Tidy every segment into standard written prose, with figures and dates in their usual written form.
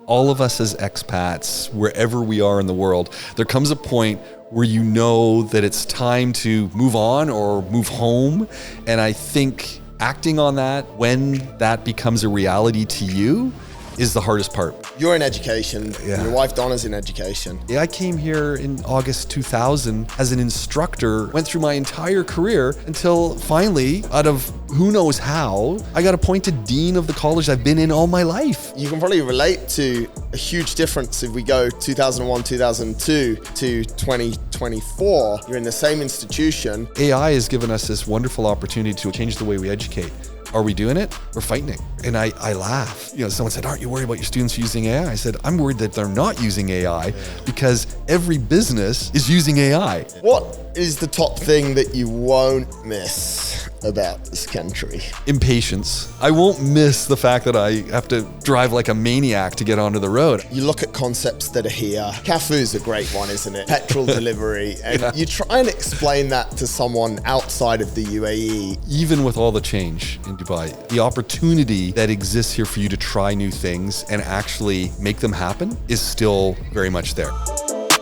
all of us as expats, wherever we are in the world, there comes a point where you know that it's time to move on or move home. And I think acting on that when that becomes a reality to you is the hardest part. You're in education. Yeah. Your wife Donna's in education. I came here in August 2000 as an instructor, went through my entire career until finally, out of who knows how, I got appointed dean of the college I've been in all my life. You can probably relate to a huge difference if we go 2001, 2002 to 2024. You're in the same institution. AI has given us this wonderful opportunity to change the way we educate. Are we doing it? We're fighting it. And I laugh. Someone said, aren't you worried about your students using AI? I said, I'm worried that they're not using AI because every business is using AI. What is the top thing that you won't miss about this country? Impatience. I won't miss the fact that I have to drive like a maniac to get onto the road. You look at concepts that are here. Cafu's a great one, isn't it? Petrol delivery. And you try and explain that to someone outside of the UAE. Even with all the change in Dubai, the opportunity that exists here for you to try new things and actually make them happen is still very much there.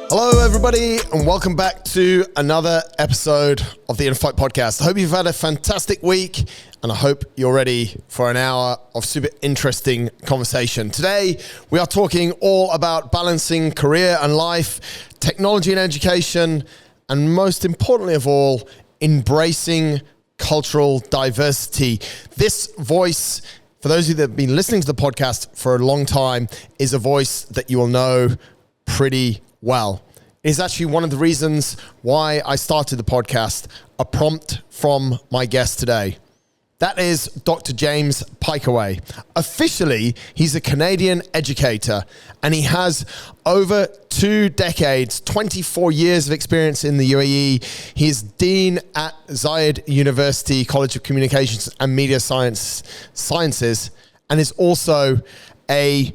Hello, everybody, and welcome back to another episode of the InnerFight podcast. I hope you've had a fantastic week, and I hope you're ready for an hour of super interesting conversation. Today, we are talking all about balancing career and life, technology and education, and most importantly of all, embracing cultural diversity. This voice, for those of you that have been listening to the podcast for a long time, is a voice that you will know pretty well. It is actually one of the reasons why I started the podcast, a prompt from my guest today. That is Dr. James Piecowye. Officially, he's a Canadian educator, and he has over 2 decades, 24 years of experience in the UAE. He's Dean at Zayed University College of Communications and Media Sciences, and is also a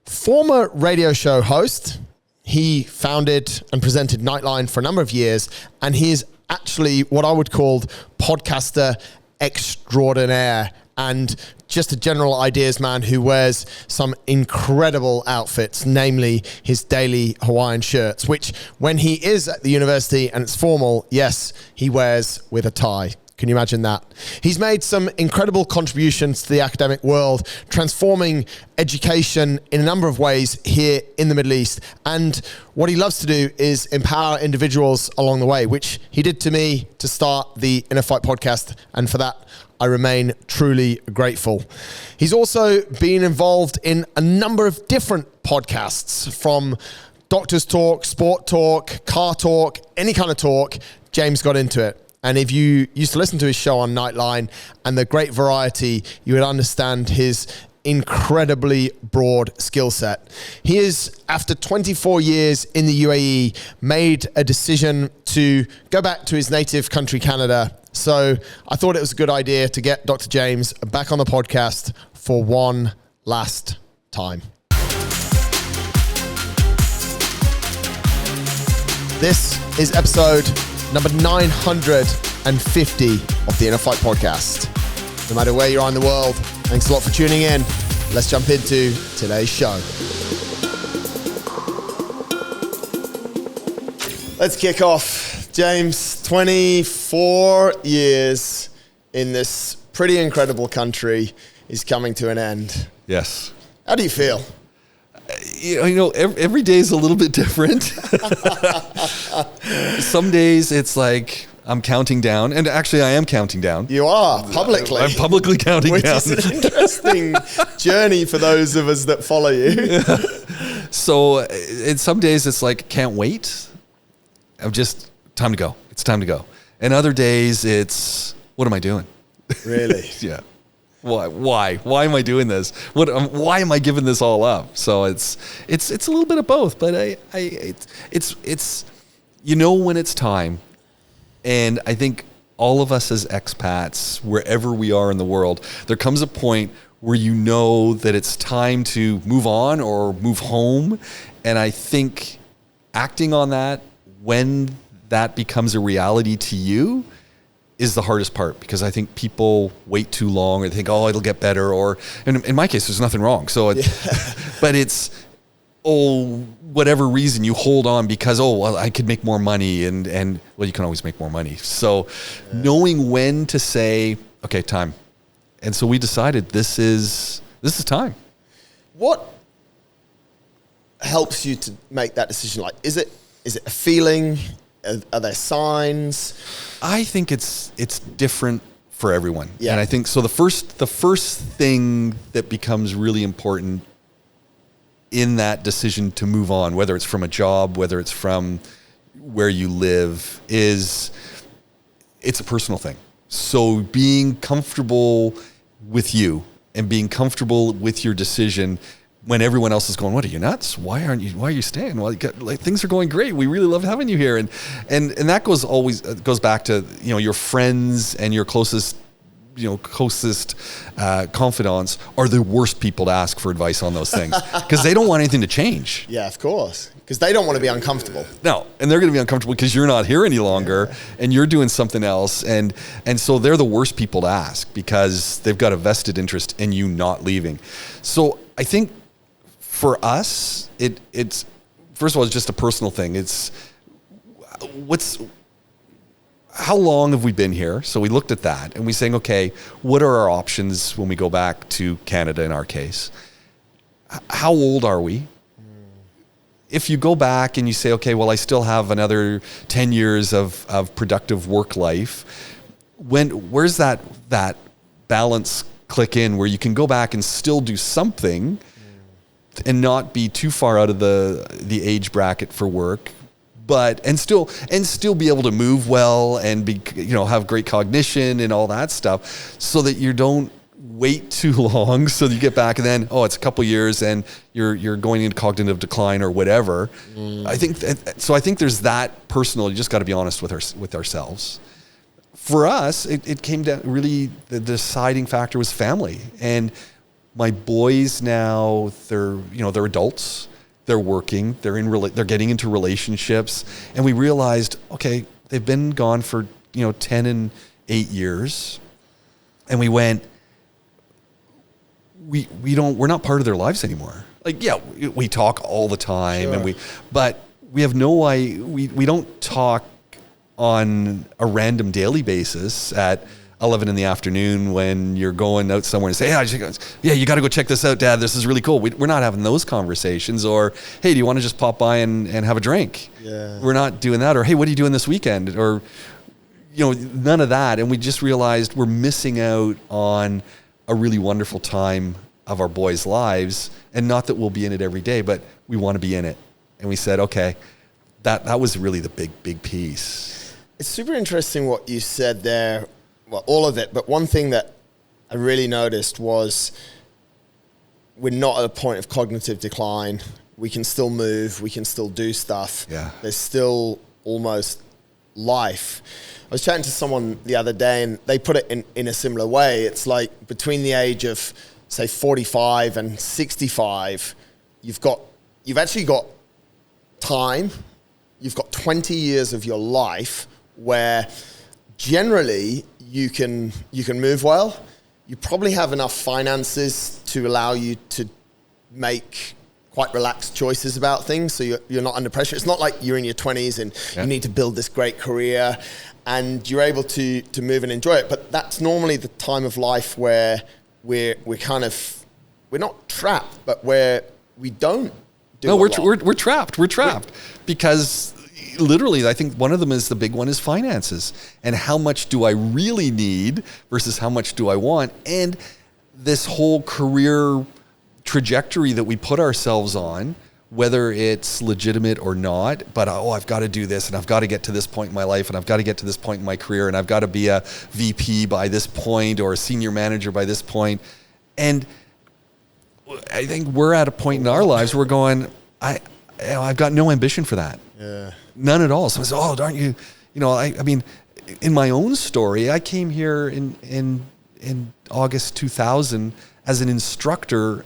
former radio show host. He founded and presented Nightline for a number of years, and he is actually what I would call podcaster extraordinaire and just a general ideas man who wears some incredible outfits, namely his daily Hawaiian shirts, which when he is at the university and it's formal, yes, he wears with a tie. Can you imagine that? He's made some incredible contributions to the academic world, transforming education in a number of ways here in the Middle East. And what he loves to do is empower individuals along the way, which he did to me to start the InnerFight podcast. And for that, I remain truly grateful. He's also been involved in a number of different podcasts, from Doctor's Talk, Sport Talk, Car Talk, any kind of talk. James got into it. And if you used to listen to his show on Nightline and the great variety, you would understand his incredibly broad skill set. He is, after 24 years in the UAE, made a decision to go back to his native country, Canada. So I thought it was a good idea to get Dr. James back on the podcast for one last time. This is episode number 950 of the InnerFight podcast. No matter where you are in the world, thanks a lot for tuning in. Let's jump into today's show. Let's kick off. James, 24 years in this pretty incredible country is coming to an end. Yes. How do you feel? Every day is a little bit different. Some days it's like I'm counting down, and actually I am counting down. You are, publicly. I'm publicly counting down. Which is an interesting journey for those of us that follow you. Yeah. So in some days it's like, can't wait. I'm just, time to go. It's time to go. And other days it's, what am I doing? Really? Yeah. Why am I doing this? Why am I giving this all up? So it's a little bit of both, but it's when it's time. And I think all of us as expats, wherever we are in the world, there comes a point where you know that it's time to move on or move home. And I think acting on that when that becomes a reality to you is the hardest part, because I think people wait too long, or they think, oh, it'll get better, or in my case, there's nothing wrong. So, but whatever reason you hold on because, well, I could make more money and well, you can always make more money. So knowing when to say, okay, time. And so we decided this is time. What helps you to make that decision? Like, is it a feeling? Are there signs? I think it's different for everyone. Yeah. And I think so the first thing that becomes really important in that decision to move on, whether it's from a job, whether it's from where you live, it's a personal thing. So being comfortable with you and being comfortable with your decision when everyone else is going, what are you, nuts? Why are you staying? Well, things are going great. We really love having you here. And that goes back to, your friends and your closest confidants are the worst people to ask for advice on those things because they don't want anything to change. Yeah, of course. Because they don't want to be uncomfortable. No, and they're going to be uncomfortable because you're not here any longer and you're doing something else. And so they're the worst people to ask because they've got a vested interest in you not leaving. So I think for us, it's first of all, it's just a personal thing. It's how long have we been here? So we looked at that and we saying, okay, what are our options when we go back to Canada in our case? How old are we? If you go back and you say, okay, well, I still have another 10 years of productive work life, where's that balance click in where you can go back and still do something and not be too far out of the age bracket for work, and still be able to move well and be, have great cognition and all that stuff, so that you don't wait too long. So you get back and then, it's a couple years and you're going into cognitive decline or whatever. I think there's that personal. You just got to be honest with ourselves. For us, it came down really the deciding factor was family. And my boys now, they're adults. They're working, they're getting into relationships. And we realized, okay, they've been gone for, 10 and 8 years. And we went, we're not part of their lives anymore. Like, yeah, we talk all the time, sure. But we have we don't talk on a random daily basis at 11 in the afternoon when you're going out somewhere and say, yeah, you got to go check this out, Dad. This is really cool. We're not having those conversations. Or, hey, do you want to just pop by and have a drink? Yeah. We're not doing that. Or, hey, what are you doing this weekend? Or, none of that. And we just realized we're missing out on a really wonderful time of our boys' lives. And not that we'll be in it every day, but we want to be in it. And we said, okay, that was really the big piece. It's super interesting what you said there. Well, all of it, but one thing that I really noticed was we're not at a point of cognitive decline. We can still move, we can still do stuff. Yeah. There's still almost life. I was chatting to someone the other day and they put it in a similar way. It's like between the age of, say, 45 and 65, you've actually got time. You've got 20 years of your life where generally you can move well. You probably have enough finances to allow you to make quite relaxed choices about things, so you're not under pressure. It's not like you're in your 20s and you need to build this great career and you're able to move and enjoy it. But that's normally the time of life where we're not trapped, but where we don't do we're trapped. We're trapped because literally, I think one of them is the big one is finances and how much do I really need versus how much do I want. And this whole career trajectory that we put ourselves on, whether it's legitimate or not, but I've got to do this and I've got to get to this point in my life and I've got to get to this point in my career and I've got to be a VP by this point or a senior manager by this point. And I think we're at a point in our lives where we're going, I've got no ambition for that. Yeah. None at all. So I said, aren't you, I mean, in my own story, I came here in August 2000 as an instructor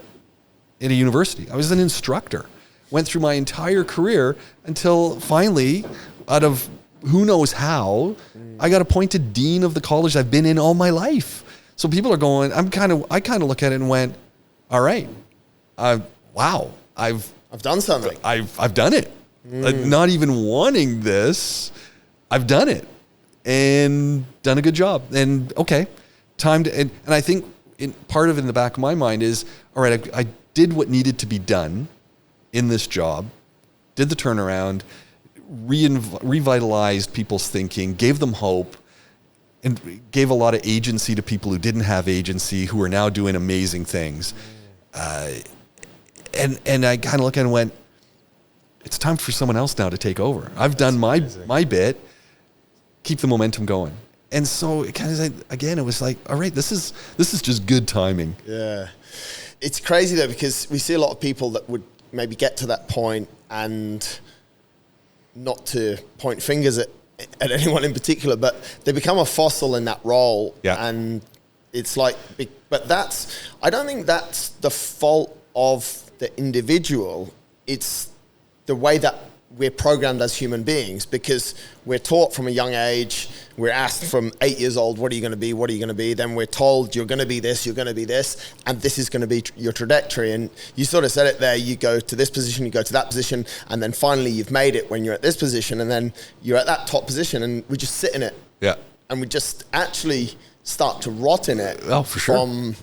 in a university. I was an instructor. Went through my entire career until finally, out of who knows how, I got appointed dean of the college I've been in all my life. So people are going, I kind of look at it and went, all right, wow, I've I've done something. I've done it. Not even wanting this, I've done it and done a good job. And okay, time to, and I think part of it in the back of my mind is, all right, I did what needed to be done in this job, did the turnaround, revitalized people's thinking, gave them hope, and gave a lot of agency to people who didn't have agency, who are now doing amazing things. And I kind of look at it and went, it's time for someone else now to take over. I've done my bit, keep the momentum going. And so it kind of, again, it was like, all right, this is just good timing. Yeah. It's crazy though, because we see a lot of people that would maybe get to that point, and not to point fingers at anyone in particular, but they become a fossil in that role. Yeah. And it's like, but I don't think that's the fault of the individual. It's the way that we're programmed as human beings, because we're taught from a young age, we're asked from 8 years old, what are you going to be? What are you going to be? Then we're told you're going to be this, you're going to be this, and this is going to be your trajectory. And you sort of said it there, you go to this position, you go to that position, and then finally you've made it when you're at this position, and then you're at that top position, and we just sit in it. Yeah. And we just actually start to rot in it. Oh, for sure.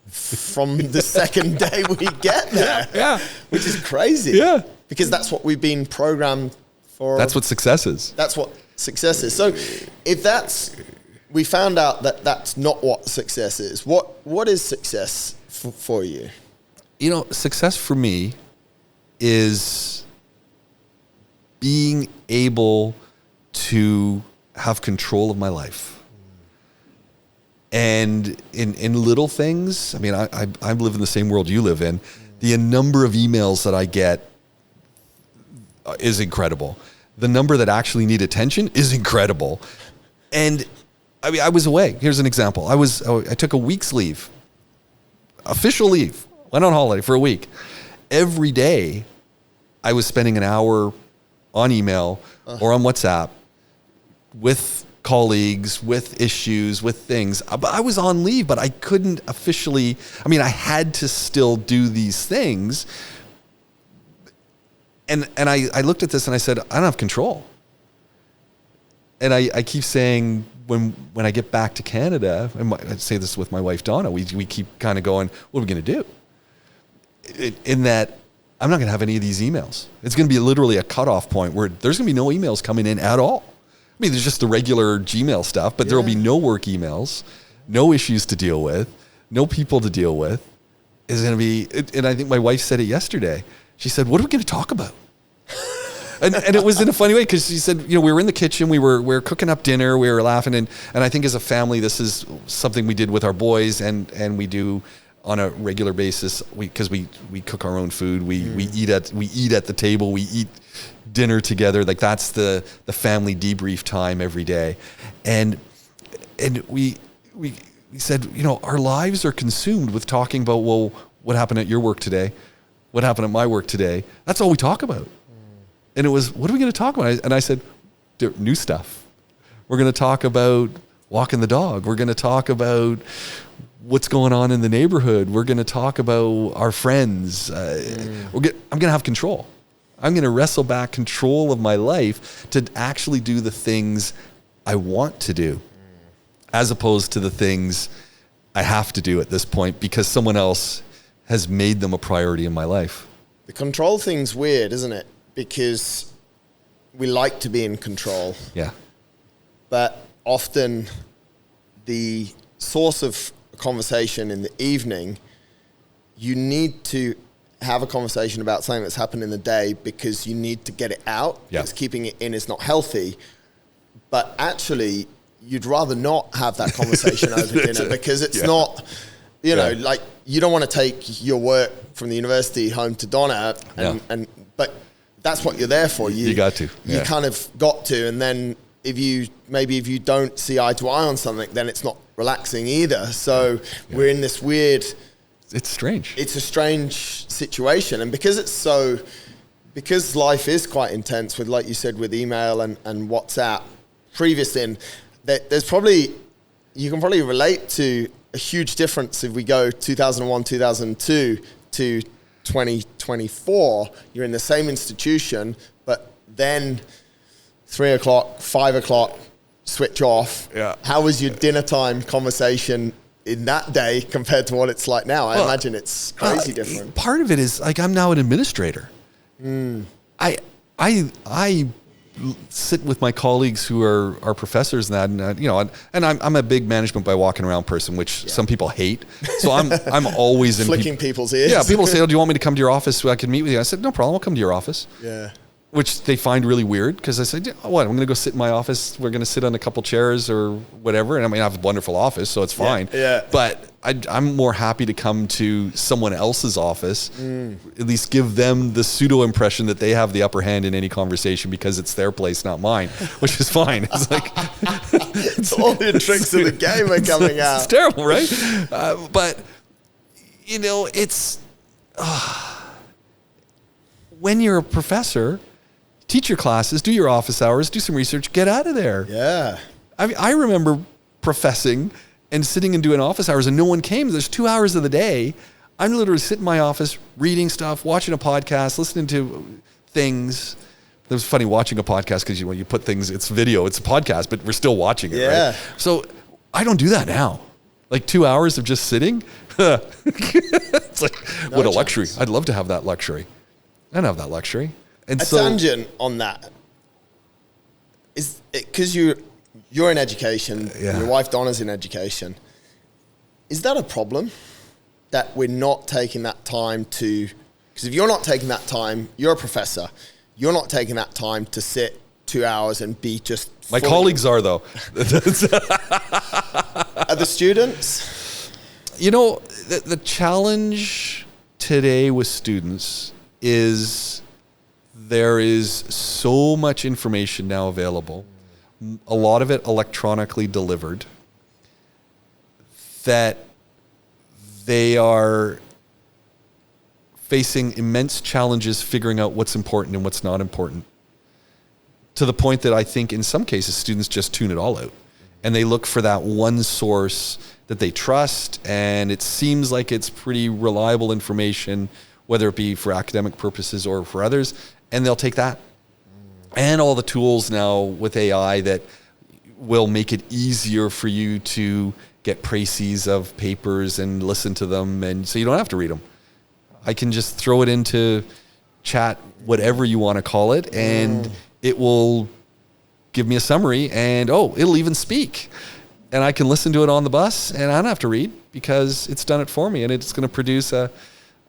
From the second day we get there. Yeah. Which is crazy. Yeah. Because that's what we've been programmed for. That's what success is. That's what success is. So if we found out that that's not what success is, what is success for you? You know, success for me is being able to have control of my life. And in little things, I mean, I live in the same world you live in. The number of emails that I get is incredible. The number that actually need attention is incredible. And I mean, I was away. Here's an example. I took a week's leave, official leave, went on holiday for a week. Every day I was spending an hour on email or on WhatsApp with colleagues, with issues, with things. I was on leave, but I couldn't officially, I mean, I had to still do these things. And I looked at this and I said, I don't have control. And I keep saying, when I get back to Canada, and I say this with my wife, Donna, we keep kind of going, what are we going to do? In that, I'm not going to have any of these emails. It's going to be literally a cutoff point where there's going to be no emails coming in at all. I mean, there's just the regular Gmail stuff, but there will be no work emails, no issues to deal with, no people to deal with. It's going to be, and I think my wife said it yesterday. She said, what are we going to talk about? and it was in a funny way, because she said, you know, we were in the kitchen, we were cooking up dinner, we were laughing, and I think as a family, this is something we did with our boys, and we do on a regular basis, because we cook our own food, we eat at the table, we eat dinner together, like that's the family debrief time every day, and we said, you know, our lives are consumed with talking about, well, what happened at your work today, what happened at my work today. That's all we talk about. And it was, what are we going to talk about? And I said, new stuff. We're going to talk about walking the dog. We're going to talk about what's going on in the neighborhood. We're going to talk about our friends. I'm going to have control. I'm going to wrestle back control of my life to actually do the things I want to do, as opposed to the things I have to do at this point because someone else has made them a priority in my life. The control thing's weird, isn't it? Because we like to be in control. Yeah. But often the source of a conversation in the evening, you need to have a conversation about something that's happened in the day because you need to get it out. Yeah. Because keeping it in is not healthy. But actually, you'd rather not have that conversation over dinner because it's not, you know, like you don't want to take your work from the university home to Donna but that's what you're there for. You got to. You kind of got to, and then if you don't see eye to eye on something, then it's not relaxing either. So we're in this weird. It's strange. It's a strange situation, and because life is quite intense with, like you said, with email and WhatsApp. Previously, there's probably, you can probably relate to a huge difference if we go 2001, 2002 to 2024, you're in the same institution, but then 3 o'clock, 5 o'clock, switch off. Yeah. How was your dinner time conversation in that day compared to what it's like now? I imagine it's crazy different. Part of it is like I'm now an administrator. I sit with my colleagues who are professors and that, and I'm a big management by walking around person, which some people hate. So I'm always in flicking people's ears. Yeah, people say, "Oh, do you want me to come to your office so I can meet with you?" I said, "No problem, I'll come to your office." Yeah. Which they find really weird because I said, "What? I'm going to go sit in my office. We're going to sit on a couple chairs or whatever." And I mean, I have a wonderful office, so it's fine. Yeah. But I'm more happy to come to someone else's office, at least give them the pseudo impression that they have the upper hand in any conversation because it's their place, not mine, which is fine. It's like it's all the tricks of the game are coming out. It's terrible, right? But it's when you're a professor. Teach your classes, do your office hours, do some research, get out of there. Yeah. I remember professing and sitting and doing office hours and no one came. There's 2 hours of the day. I'm literally sitting in my office, reading stuff, watching a podcast, listening to things. It was funny watching a podcast because when you put things, it's video, it's a podcast, but we're still watching it, right? So I don't do that now. Like 2 hours of just sitting. It's like, what a luxury. I'd love to have that luxury. I don't have that luxury. And tangent on that is because you're in education, your wife Donna's in education. Is that a problem that we're not taking that time to? Because if you're not taking that time, you're a professor. You're not taking that time to sit 2 hours and be just. My colleagues are though. Are the students? The challenge today with students is. There is so much information now available, a lot of it electronically delivered, that they are facing immense challenges figuring out what's important and what's not important. To the point that I think in some cases students just tune it all out and they look for that one source that they trust, and it seems like it's pretty reliable information, whether it be for academic purposes or for others. And they'll take that. And all the tools now with AI that will make it easier for you to get précis of papers and listen to them. And so you don't have to read them. I can just throw it into chat, whatever you want to call it, and it will give me a summary, and it'll even speak. And I can listen to it on the bus, and I don't have to read because it's done it for me, and it's going to produce a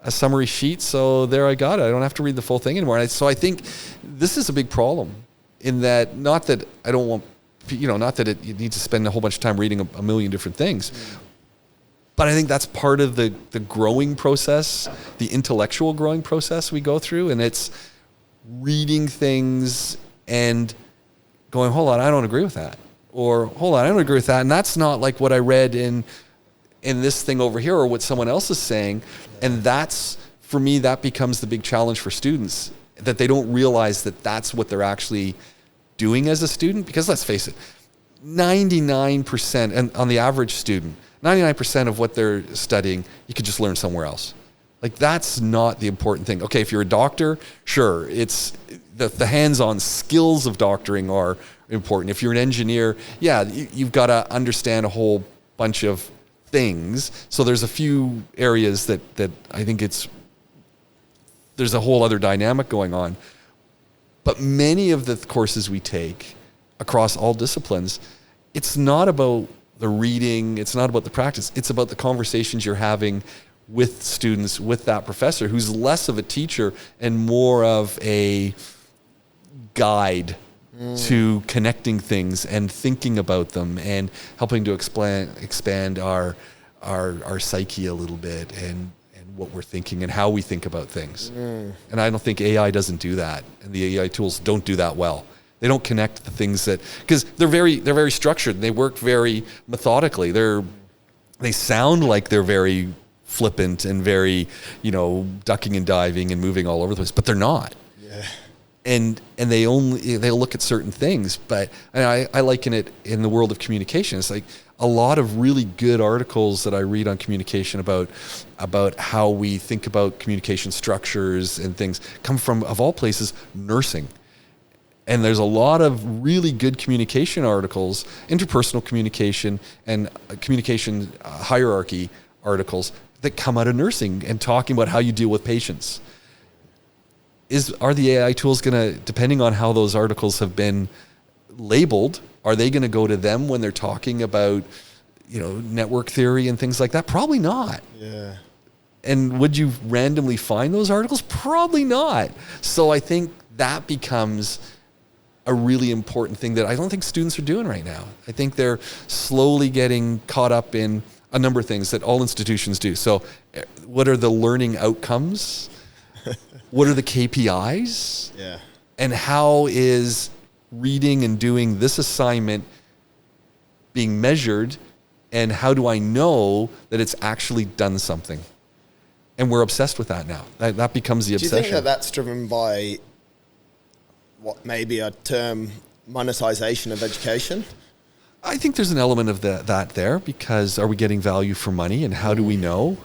summary sheet. So there I got it. I don't have to read the full thing anymore. So I think this is a big problem in that, not that I don't want, not that you need to spend a whole bunch of time reading a million different things, but I think that's part of the growing process, the intellectual growing process we go through. And it's reading things and going, hold on, I don't agree with that. Or hold on, I don't agree with that. And that's not like what I read in this thing over here or what someone else is saying. And that's, for me, that becomes the big challenge for students, that they don't realize that that's what they're actually doing as a student. Because let's face it, 99%, and on the average student, 99% of what they're studying, you could just learn somewhere else. Like, that's not the important thing. Okay, if you're a doctor, sure, it's the hands-on skills of doctoring are important. If you're an engineer, you've got to understand a whole bunch of things. So there's a few areas that I think there's a whole other dynamic going on. But many of the courses we take across all disciplines, it's not about the reading, it's not about the practice, it's about the conversations you're having with students, with that professor who's less of a teacher and more of a guide to connecting things and thinking about them and helping to expand our psyche a little bit and what we're thinking and how we think about things. And I don't think AI doesn't do that, and the AI tools don't do that well. They don't connect the things that, because they're very structured. They work very methodically. They sound like they're very flippant and very, ducking and diving and moving all over the place, but they're not. Yeah. and they'll look at certain things. But I liken it in the world of communication. It's like a lot of really good articles that I read on communication about how we think about communication structures and things come from, of all places, nursing. And there's a lot of really good communication articles, interpersonal communication and communication hierarchy articles that come out of nursing and talking about how you deal with patients. Are the AI tools going to, depending on how those articles have been labeled, are they going to go to them when they're talking about, network theory and things like that? Probably not. Yeah. And would you randomly find those articles? Probably not. So I think that becomes a really important thing that I don't think students are doing right now. I think they're slowly getting caught up in a number of things that all institutions do. So what are the learning outcomes? What are the KPIs? Yeah. And how is reading and doing this assignment being measured? And how do I know that it's actually done something? And we're obsessed with that now. That becomes the obsession. Do you think that that's driven by what may be a term monetization of education? I think there's an element of that there, because are we getting value for money, and how do we know?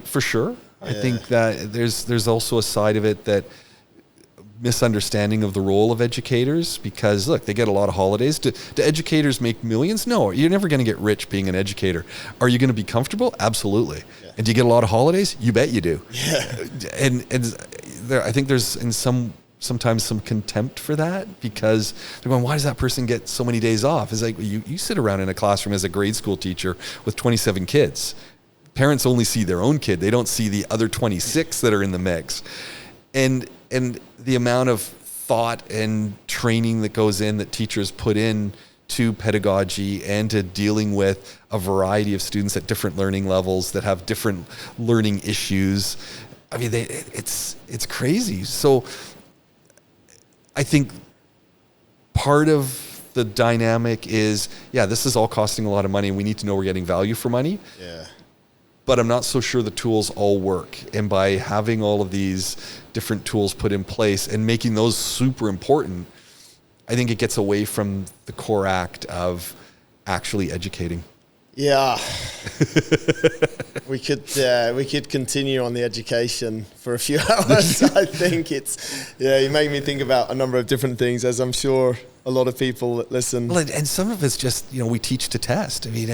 For sure. I think that there's also a side of it that misunderstanding of the role of educators, because look, they get a lot of holidays. Do educators make millions? No, you're never going to get rich being an educator. Are you going to be comfortable? Absolutely. Yeah. And do you get a lot of holidays? You bet you do. Yeah. And I think there's sometimes some contempt for that, because they're going, why does that person get so many days off? It's like, you sit around in a classroom as a grade school teacher with 27 kids. Parents only see their own kid. They don't see the other 26 that are in the mix. And the amount of thought and training that goes in, that teachers put in to pedagogy and to dealing with a variety of students at different learning levels that have different learning issues. I mean, it's crazy. So I think part of the dynamic is, this is all costing a lot of money, and we need to know we're getting value for money. Yeah. But I'm not so sure the tools all work. And by having all of these different tools put in place and making those super important, I think it gets away from the core act of actually educating. Yeah. we could continue on the education for a few hours. I think you make me think about a number of different things, as I'm sure a lot of people that listen. Well, and some of it's just, we teach to test. I mean,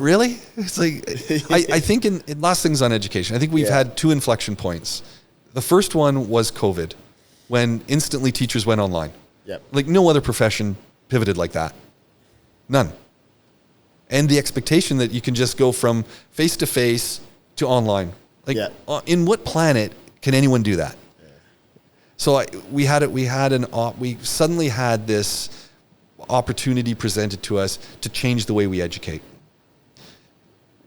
really? It's like, I think in last things on education, I think we've had two inflection points. The first one was COVID, when instantly teachers went online. Yep. Like no other profession pivoted like that. None. And the expectation that you can just go from face-to-face to online. Like, in what planet can anyone do that? Yeah. So we suddenly had this opportunity presented to us to change the way we educate.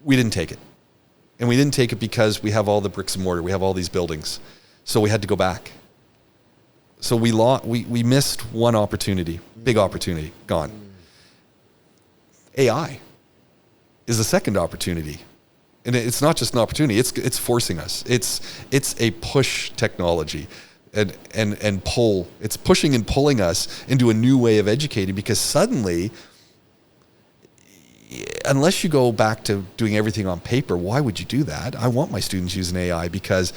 We didn't take it. And we didn't take it because we have all the bricks and mortar. We have all these buildings. So we had to go back. So we missed one opportunity, big opportunity, gone. AI is the second opportunity. And it's not just an opportunity, it's forcing us. It's a push technology and pull. It's pushing and pulling us into a new way of educating, because suddenly, unless you go back to doing everything on paper, why would you do that? I want my students using AI because,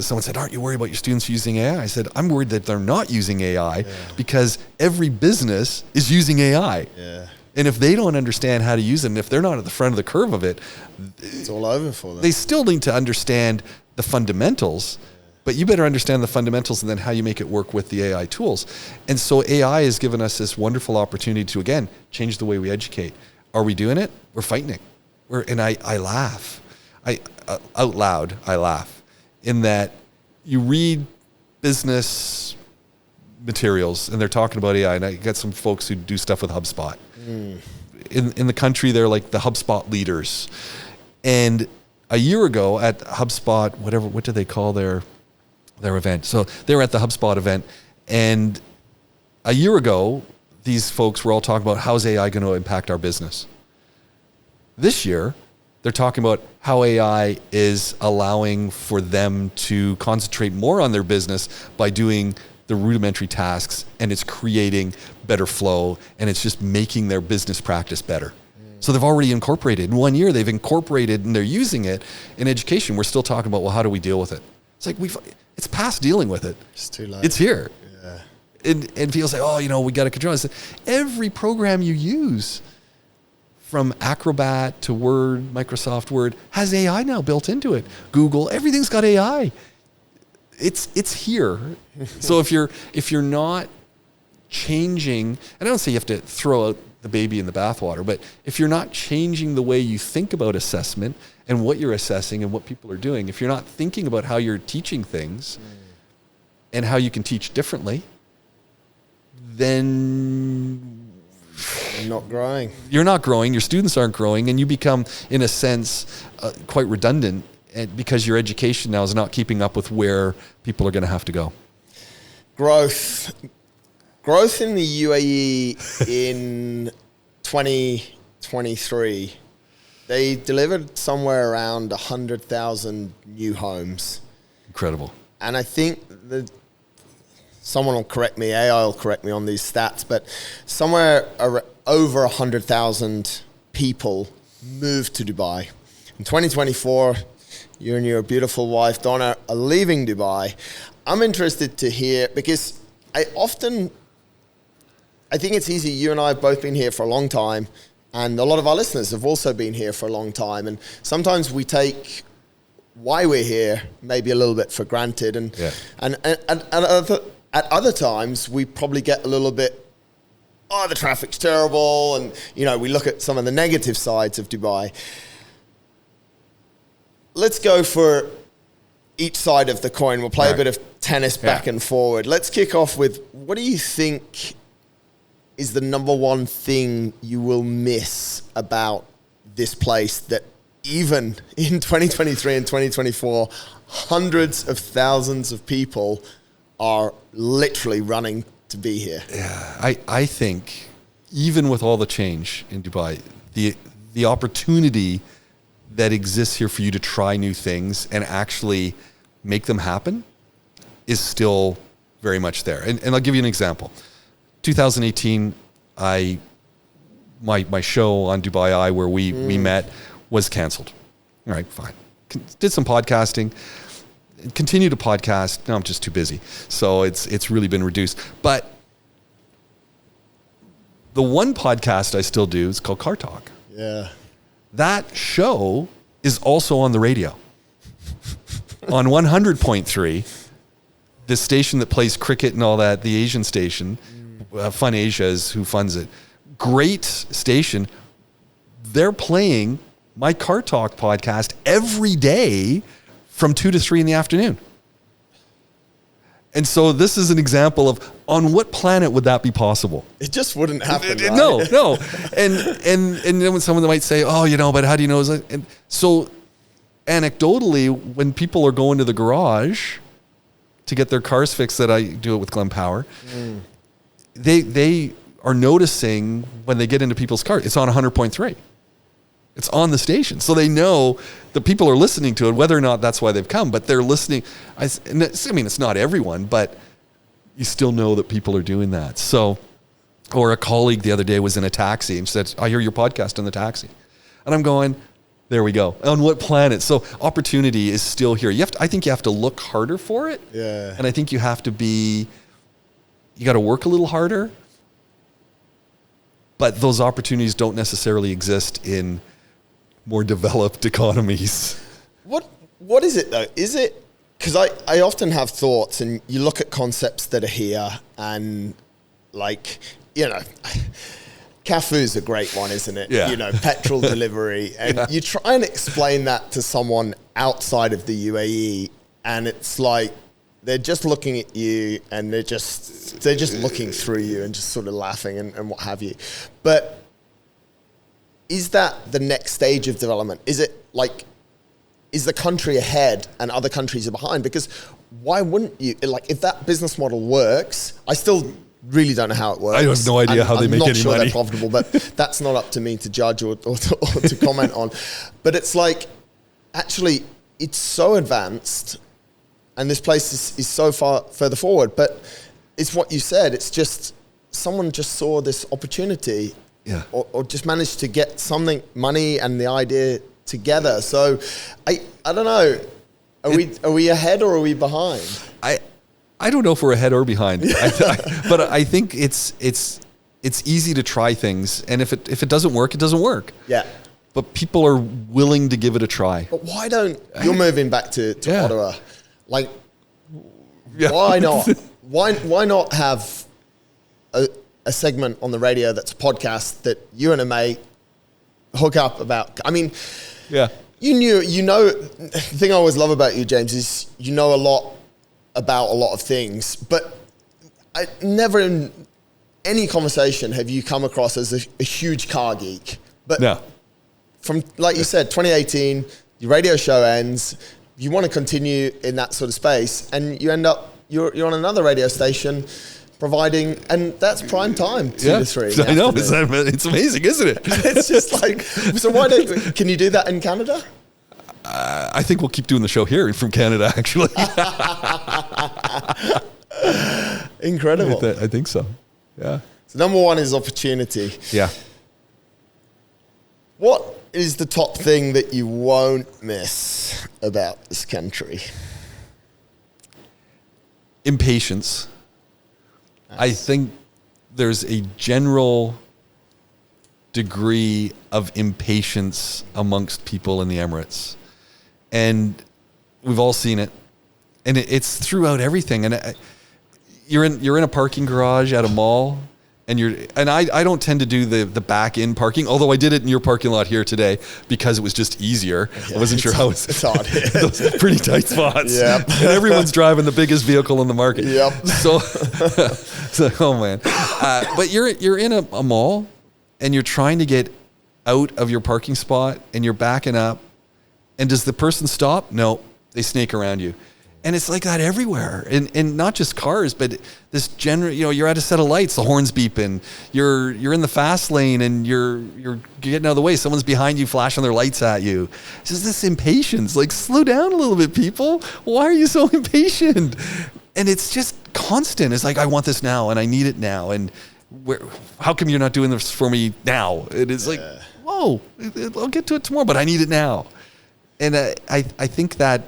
someone said, aren't you worried about your students using AI? I said, I'm worried that they're not using AI because every business is using AI. Yeah. And if they don't understand how to use it, and if they're not at the front of the curve of it, it's all over for them. They still need to understand the fundamentals, but you better understand the fundamentals and then how you make it work with the AI tools. And so AI has given us this wonderful opportunity to, again, change the way we educate. Are we doing it? We're fighting it. I laugh. Out loud, I laugh. In that you read business materials and they're talking about AI, and I got some folks who do stuff with HubSpot. In the country, they're like the HubSpot leaders. And a year ago at HubSpot, what do they call their event? So they were at the HubSpot event, and a year ago, these folks were all talking about how's AI going to impact our business. This year, They're talking about how AI is allowing for them to concentrate more on their business by doing the rudimentary tasks, and it's creating better flow, and it's just making their business practice better. So they've already incorporated. In 1 year, they've incorporated and they're using it. In education, we're still talking about, well, how do we deal with it? It's like, it's past dealing with it. It's too late. It's here. Yeah. And people say, oh, we got to control it. Every program you use, from Acrobat to Word, Microsoft Word, has AI now built into it. Google, everything's got AI. It's here. So if you're not changing, and I don't say you have to throw out the baby in the bathwater, but if you're not changing the way you think about assessment and what you're assessing and what people are doing, if you're not thinking about how you're teaching things and how you can teach differently, then you're not growing. You're not growing, your students aren't growing, and you become, in a sense, quite redundant because your education now is not keeping up with where people are going to have to go. Growth in the UAE in 2023, they delivered somewhere around 100,000 new homes. Incredible. And I think that someone will correct me, AI will correct me on these stats, but somewhere over 100,000 people moved to Dubai. In 2024, you and your beautiful wife, Donna, are leaving Dubai. I'm interested to hear, because I think it's easy. You and I have both been here for a long time, and a lot of our listeners have also been here for a long time. And sometimes we take why we're here maybe a little bit for granted. And at other times, we probably get a little bit, the traffic's terrible. And, we look at some of the negative sides of Dubai. Let's go for each side of the coin. We'll play a bit of tennis back and forward. Let's kick off with, what do you think is the number one thing you will miss about this place that even in 2023 and 2024, hundreds of thousands of people are literally running to be here? Yeah, I think even with all the change in Dubai, the opportunity that exists here for you to try new things and actually make them happen is still very much there. And I'll give you an example. 2018, my show on Dubai Eye where we met was canceled. All right, fine. Did some podcasting, continue to podcast. No, I'm just too busy. So it's really been reduced. But the one podcast I still do is called Car Talk. Yeah. That show is also on the radio. On 100.3, the station that plays cricket and all that, the Asian station, Fun Asia is who funds it. Great station. They're playing my Car Talk podcast every day from 2 to 3 in the afternoon. And so this is an example of, on what planet would that be possible? It just wouldn't happen, right? No. And then when someone might say, but how do you know? And so anecdotally, when people are going to the garage to get their cars fixed, that I do it with Glen Power, they are noticing when they get into people's cars, it's on 100.3. It's on the station. So they know the people are listening to it, whether or not that's why they've come, but they're listening. It's not everyone, but you still know that people are doing that. So, or a colleague the other day was in a taxi and said, I hear your podcast in the taxi. And I'm going, there we go. On what planet? So opportunity is still here. I think you have to look harder for it. Yeah. And I think you got to work a little harder. But those opportunities don't necessarily exist in more developed economies. What is it though? Is it, because I often have thoughts, and you look at concepts that are here, and Cafu's a great one, isn't it? Yeah. Petrol delivery, and you try and explain that to someone outside of the UAE, and it's like they're just looking at you, and they're just looking through you and just sort of laughing and what have you. But is that the next stage of development? Is it is the country ahead and other countries are behind? Because why wouldn't you, if that business model works, I still really don't know how it works. I have no idea how they make any I'm not sure money. they're profitable, but that's not up to me to judge or to comment on. But it's like, actually, it's so advanced, and this place is so far further forward. But it's what you said. It's just someone just saw this opportunity, or just managed to get something, money and the idea together. So I don't know. Are we ahead or are we behind? I don't know if we're ahead or behind, but I think it's easy to try things, and if it doesn't work, it doesn't work. Yeah. But people are willing to give it a try. But why don't you're moving back to Ottawa? Like, why not? Why not have a segment on the radio that's a podcast that you and a mate hook up about? I mean, you know, the thing I always love about you, James, is you know a lot about a lot of things, but I never in any conversation have you come across as a huge car geek. But no. From, like you said, 2018, your radio show ends, you want to continue in that sort of space, and you end up, you're on another radio station providing, and that's prime time, 2 to 3. I know, it's amazing, isn't it? It's just like, so can you do that in Canada? I think we'll keep doing the show here from Canada, actually. Incredible. I think so. Yeah. So number one is opportunity. Yeah. What is the top thing that you won't miss about this country? Impatience. Nice. I think there's a general degree of impatience amongst people in the Emirates. And we've all seen it. And it's throughout everything. And you're in a parking garage at a mall, and I don't tend to do the back in parking, although I did it in your parking lot here today because it was just easier. Yeah, I wasn't sure how it's hard. Those pretty tight spots. Yep. And everyone's driving the biggest vehicle in the market. Yep. So oh man. But you're in a mall and you're trying to get out of your parking spot and you're backing up. And does the person stop? No, they snake around you. And it's like that everywhere. And not just cars, but this general, you're at a set of lights, the horn's beeping. You're in the fast lane and you're getting out of the way. Someone's behind you flashing their lights at you. It's just this impatience. Like, slow down a little bit, people. Why are you so impatient? And it's just constant. It's like, I want this now and I need it now. And how come you're not doing this for me now? It is like, whoa, I'll get to it tomorrow, but I need it now. And I think that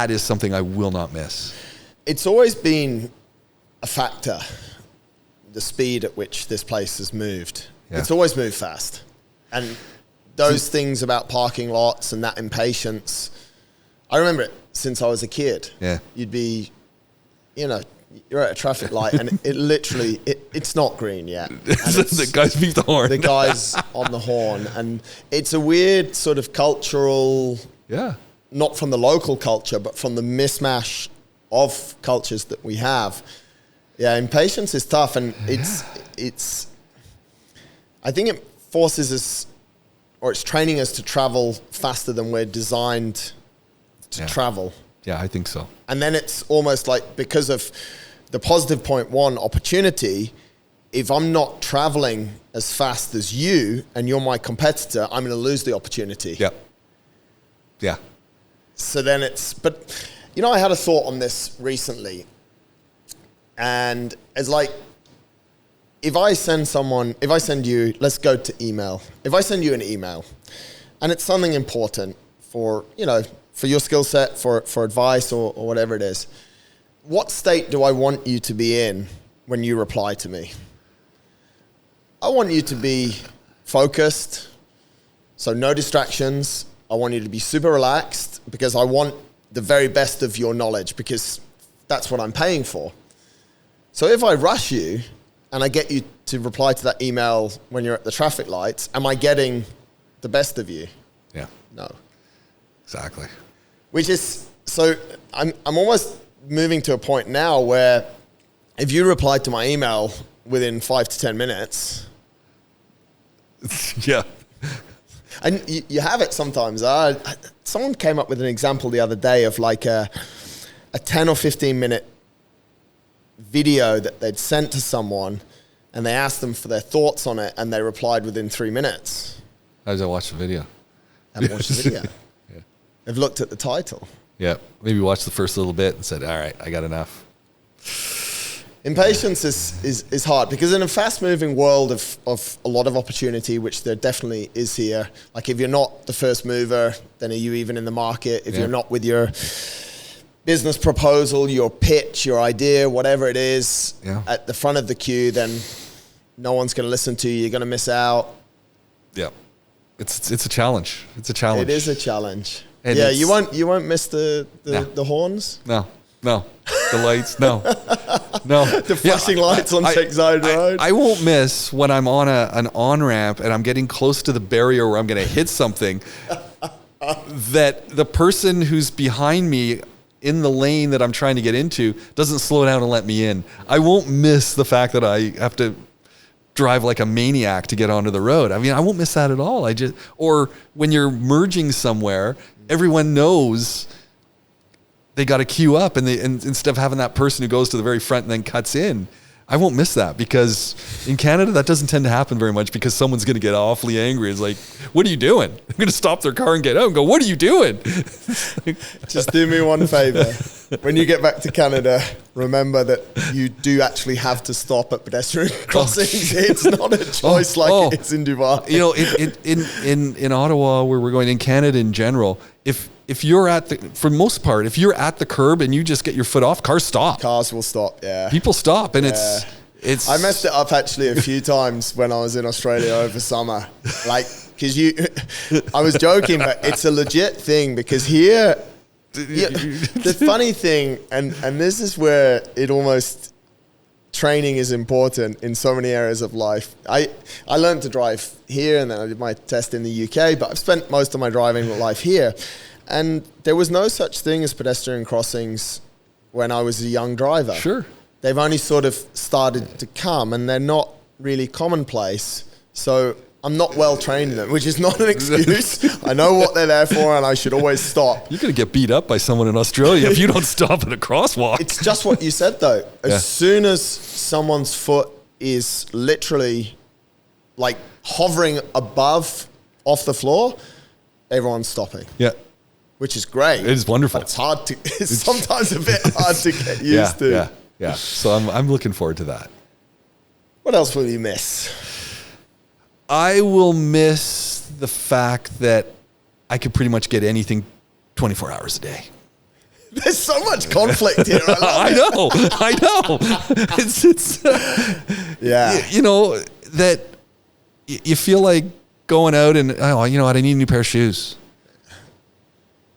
is something I will not miss. It's always been a factor, the speed at which this place has moved. Yeah. It's always moved fast. And those things about parking lots and that impatience, I remember it since I was a kid. Yeah. You'd be, you're at a traffic light and it literally, it's not green yet. The guys beat the horn. The guy's on the horn. And it's a weird sort of cultural... Yeah. Not from the local culture, but from the mismatch of cultures that we have. Yeah, impatience is tough, and it's. I think it forces us, or it's training us to travel faster than we're designed to travel. Yeah, I think so. And then it's almost like, because of the positive point one, opportunity, if I'm not traveling as fast as you and you're my competitor, I'm going to lose the opportunity. Yeah. Yeah. So then but I had a thought on this recently, and it's like, if I send you, let's go to email. If I send you an email and it's something important for your skill set, for advice or whatever it is, what state do I want you to be in when you reply to me? I want you to be focused, so no distractions. I want you to be super relaxed because I want the very best of your knowledge, because that's what I'm paying for. So if I rush you and I get you to reply to that email when you're at the traffic lights, am I getting the best of you? Yeah. No. Exactly. Which is, so I'm almost moving to a point now where if you reply to my email within 5 to 10 minutes. Yeah. And you have it sometimes. Someone came up with an example the other day of like a 10 or 15 minute video that they'd sent to someone, and they asked them for their thoughts on it, and they replied within 3 minutes. How did I watch the video? Haven't watched the video. Yeah. They've looked at the title. Yeah, maybe watched the first little bit and said, all right, I got enough. Impatience is hard because in a fast-moving world of a lot of opportunity, which there definitely is here, like if you're not the first mover, then are you even in the market? If you're not with your business proposal, your pitch, your idea, whatever it is, at the front of the queue, then no one's going to listen to you. You're going to miss out. Yeah, it's a challenge. It's a challenge. It is a challenge. And yeah, you won't miss the horns. No, the lights. No. The flashing lights on Piecowye Road. I won't miss when I'm on an on-ramp and I'm getting close to the barrier where I'm going to hit something that the person who's behind me in the lane that I'm trying to get into doesn't slow down and let me in. I won't miss the fact that I have to drive like a maniac to get onto the road. I mean, I won't miss that at all. Or when you're merging somewhere, everyone knows they got to queue up, and instead of having that person who goes to the very front and then cuts in, I won't miss that, because in Canada that doesn't tend to happen very much, because someone's going to get awfully angry. It's like, what are you doing? I'm going to stop their car and get out and go, what are you doing? Just do me one favor. When you get back to Canada, remember that you do actually have to stop at pedestrian crossings. It's not a choice like it is in Dubai. You know, in Ottawa, where we're going, in Canada in general, if you're for the most part, if you're at the curb and you just get your foot off, cars stop. Cars will stop, yeah. People stop, and it's... I messed it up actually a few times when I was in Australia over summer. Like, because I was joking, but it's a legit thing, because here... Yeah, the funny thing, and this is where it almost... Training is important in so many areas of life. I learned to drive here, and then I did my test in the UK, but I've spent most of my driving life here. And there was no such thing as pedestrian crossings when I was a young driver. Sure. They've only sort of started to come, and they're not really commonplace. So I'm not well trained in them, which is not an excuse. I know what they're there for, and I should always stop. You're going to get beat up by someone in Australia if you don't stop at a crosswalk. It's just what you said, though. As soon as someone's foot is literally like hovering off the floor, everyone's stopping. Yeah. Which is great. It is wonderful. But it's sometimes a bit hard to get used to. Yeah. So I'm looking forward to that. What else will you miss? I will miss the fact that I could pretty much get anything 24 hours a day. There's so much conflict here. I know. It's yeah. You know, that you feel like going out and, oh, you know what, I need a new pair of shoes.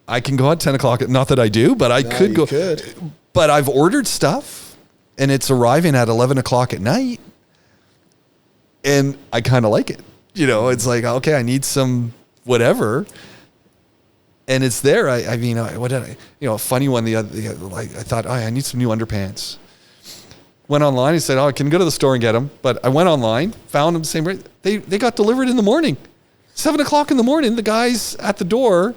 I can go at 10 o'clock. Not that I do, but I could go. But I've ordered stuff, and it's arriving at 11 o'clock at night. And I kind of like it. You know, it's like, okay, I need some whatever. And it's there. I mean, what did I, a funny one, I thought, I need some new underpants. Went online and said, I can go to the store and get them. But I went online, found them the same rate. They got delivered in the morning. 7 o'clock in the morning, the guy's at the door,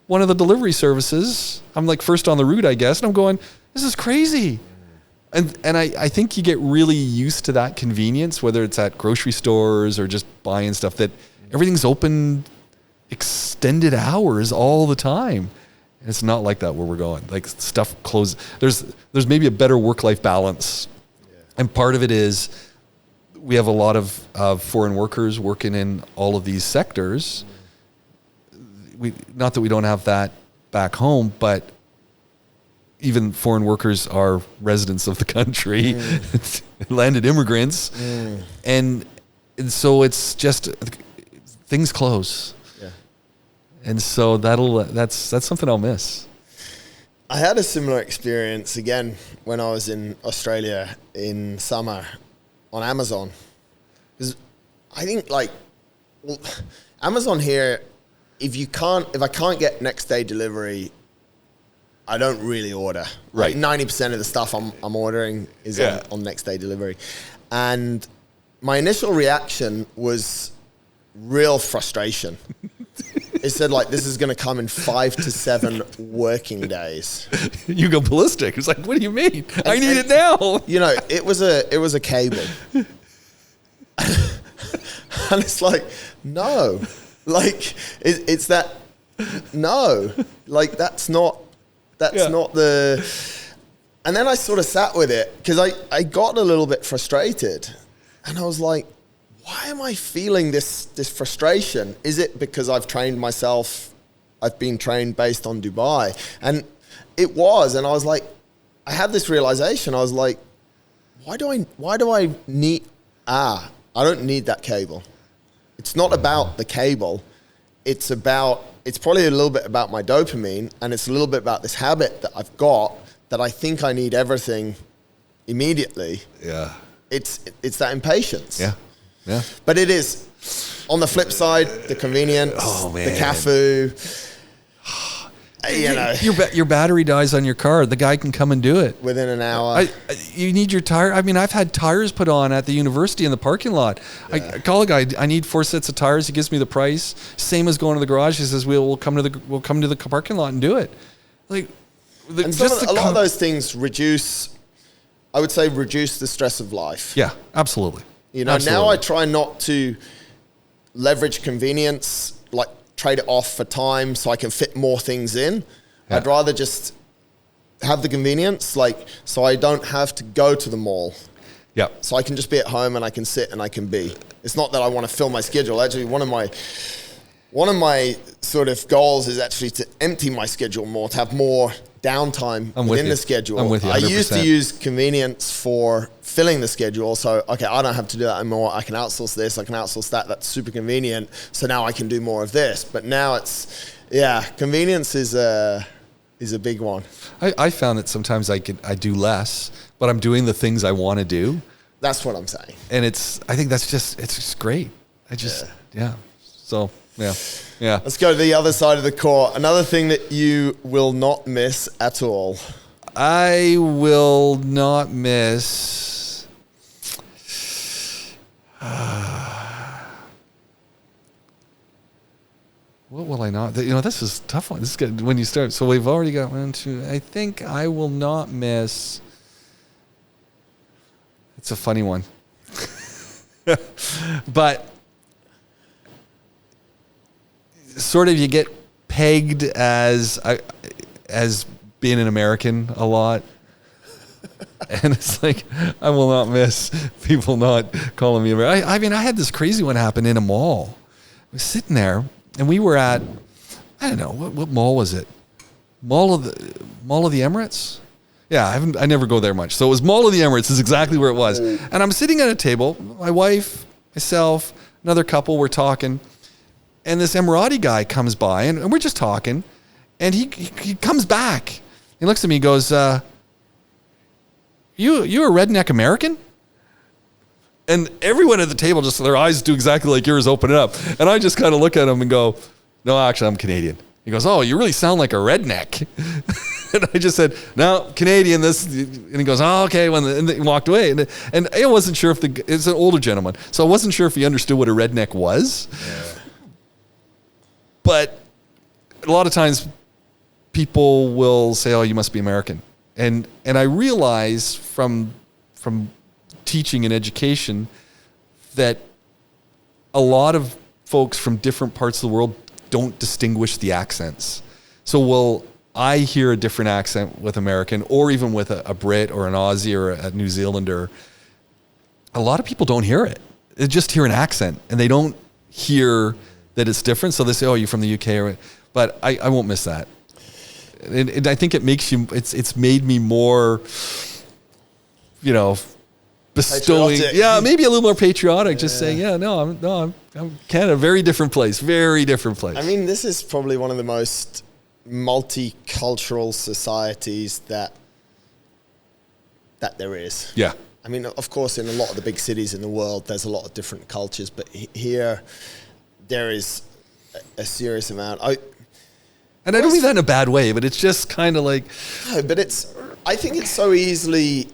one of the delivery services. I'm like first on the route, I guess. And I'm going, this is crazy. And I think you get really used to that convenience, whether it's at grocery stores or just buying stuff, that everything's open extended hours all the time. And it's not like that where we're going. Like, stuff closes. There's maybe a better work-life balance. Yeah. And part of it is we have a lot of foreign workers working in all of these sectors. Not that we don't have that back home, but even foreign workers are residents of the country, landed immigrants. And so it's just, things close. Yeah. And so that's something I'll miss. I had a similar experience again when I was in Australia in summer on Amazon. Because I think Amazon here, if I can't get next day delivery, I don't really order. Right. Like 90% of the stuff I'm ordering is on next day delivery. And my initial reaction was real frustration. It said like, this is going to come in 5 to 7 working days. You go ballistic. It's like, what do you mean? I need it now. You know, it was a cable. And it's like, no, like it's that, no, like that's not the, and then I sort of sat with it because I got a little bit frustrated and I was like, why am I feeling this frustration? Is it because I've trained myself? I've been trained based on Dubai, and it was, and I was like, I had this realization. I was like, why do I need, I don't need that cable. It's not about the cable. It's probably a little bit about my dopamine, and it's a little bit about this habit that I've got that I think I need everything immediately. Yeah. It's that impatience. Yeah. Yeah. But it is, on the flip side, the convenience, the cafu. You know, your battery dies on your car. The guy can come and do it within an hour. You need your tire. I mean, I've had tires put on at the university in the parking lot. Yeah. I call a guy. I need 4 sets of tires. He gives me the price. Same as going to the garage. He says we'll come to the parking lot and do it. Like, a lot of those things reduce the stress of life. Yeah, absolutely. You know, absolutely. Now I try not to leverage convenience, like trade it off for time so I can fit more things in. Yeah. I'd rather just have the convenience, like, so I don't have to go to the mall. Yeah. So I can just be at home and I can sit and I can be. It's not that I want to fill my schedule. Actually, one of my sort of goals is actually to empty my schedule more, to have more downtime within the schedule. I'm with you 100%. I used to use convenience for filling the schedule. So, okay, I don't have to do that anymore. I can outsource this. I can outsource that. That's super convenient. So now I can do more of this. But now convenience is a big one. I found that sometimes I do less, but I'm doing the things I want to do. That's what I'm saying. And I think it's just great. So, yeah. Yeah. Let's go to the other side of the court. Another thing that you will not miss at all. I will not miss. What will I not? You know, this is a tough one. This is good when you start. So we've already got 1, 2. I think I will not miss. It's a funny one. But sort of you get pegged as being an American a lot. And it's like, I will not miss people not calling me American. I mean, I had this crazy one happen in a mall. I was sitting there and we were at, I don't know, what mall was it? Mall of the Emirates? Yeah, I never go there much. So it was Mall of the Emirates is exactly where it was. And I'm sitting at a table, my wife, myself, another couple, we're talking. And this Emirati guy comes by, and we're just talking, and he comes back. He looks at me and goes, you a redneck American? And everyone at the table, just their eyes do exactly like yours, open it up. And I just kind of look at him and go, no, actually, I'm Canadian. He goes, oh, you really sound like a redneck. And I just said, no, Canadian, this. And he goes, oh, okay. And he walked away. And I wasn't sure if it's an older gentleman, so I wasn't sure if he understood what a redneck was. Yeah. But a lot of times people will say, oh, you must be American. And I realize from teaching and education that a lot of folks from different parts of the world don't distinguish the accents. So I hear a different accent with American or even with a Brit or an Aussie or a New Zealander. A lot of people don't hear it. They just hear an accent and they don't hear that it's different. So they say, oh, you're from the UK. But I won't miss that. And I think it makes you, it's made me more, bestowing. Patriotic. Yeah, maybe a little more patriotic. Just saying, I'm Canada, very different place. I mean, this is probably one of the most multicultural societies that there is. Yeah. I mean, of course, in a lot of the big cities in the world, there's a lot of different cultures, but here there is a serious amount. And I don't mean that in a bad way, but it's just kind of like... No, but I think it's so easily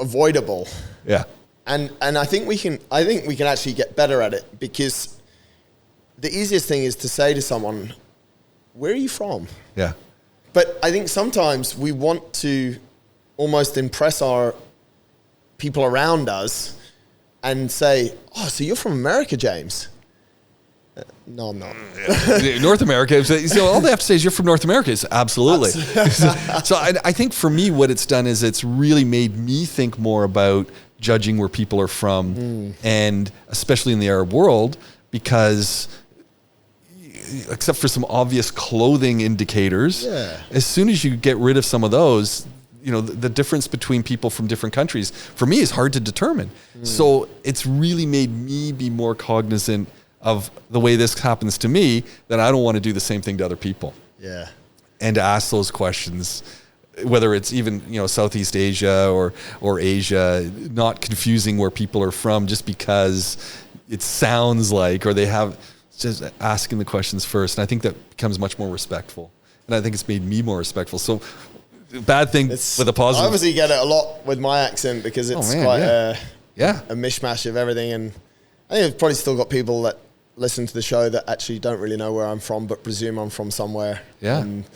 avoidable. Yeah. And I think we can actually get better at it because the easiest thing is to say to someone, where are you from? Yeah. But I think sometimes we want to almost impress our people around us and say, oh, so you're from America, James? No, I'm not. North America. So all they have to say is you're from North America. It's absolutely. So I think for me, what it's done is it's really made me think more about judging where people are from, and especially in the Arab world, because except for some obvious clothing indicators, as soon as you get rid of some of those, you know, the difference between people from different countries, for me, is hard to determine. So it's really made me be more cognizant of the way this happens to me, that I don't want to do the same thing to other people. Yeah. And to ask those questions, whether it's even, you know, Southeast Asia or Asia, not confusing where people are from just because it sounds like, or they have, just asking the questions first. And I think that becomes much more respectful. And I think it's made me more respectful. So bad thing with a positive. I obviously get it a lot with my accent because it's quite a mishmash of everything. And I think I've probably still got people that listen to the show that actually don't really know where I'm from, but presume I'm from somewhere. Yeah. And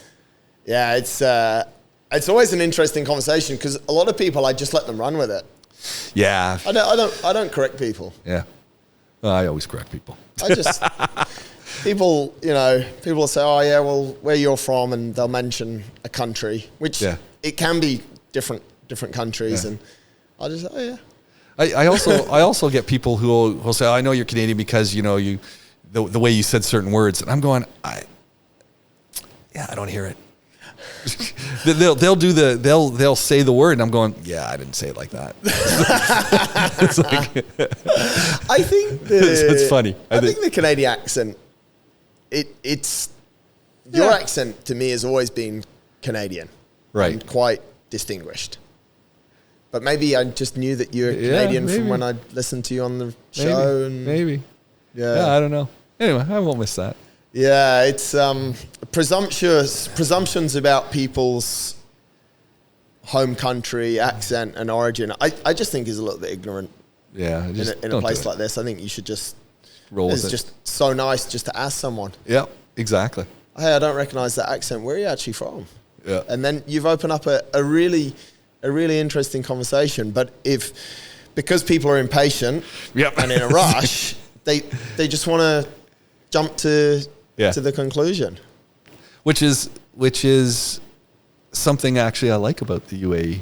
it's always an interesting conversation because a lot of people, I just let them run with it. Yeah. I don't correct people. Yeah. Well, I always correct people. I just, people will say, oh yeah, well, where you're from, and they'll mention a country, which it can be different countries. And I'll just say, oh yeah. I also get people who will say, oh, I know you're Canadian because, you know, the way you said certain words. And I'm going, I don't hear it. They'll say the word and I'm going, yeah, I didn't say it like that. It's like, I think it's funny. I think the Canadian accent, your accent to me has always been Canadian, right? And quite distinguished. But maybe I just knew that you're Canadian from when I listened to you on the show. Maybe. Yeah, I don't know. Anyway, I won't miss that. Yeah, it's presumptions about people's home country, accent, and origin. I just think is a little bit ignorant. Yeah, in a place like this, I think you should just roll with it. It's just so nice just to ask someone. Yeah, exactly. Hey, I don't recognize that accent. Where are you actually from? Yeah, and then you've opened up a really interesting conversation. But because people are impatient and in a rush, they just want to jump to the conclusion, which is something actually I like about the UAE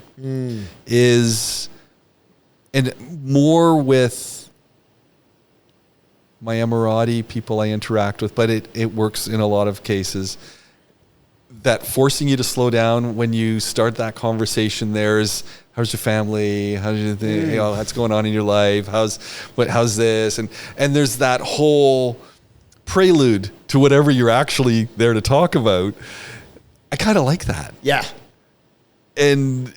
is, and more with my Emirati people I interact with, but it works in a lot of cases, that forcing you to slow down when you start that conversation. There's, how's your family? How's your thing? You know, what's going on in your life? How's this? And there's that whole prelude to whatever you're actually there to talk about. I kind of like that. Yeah. And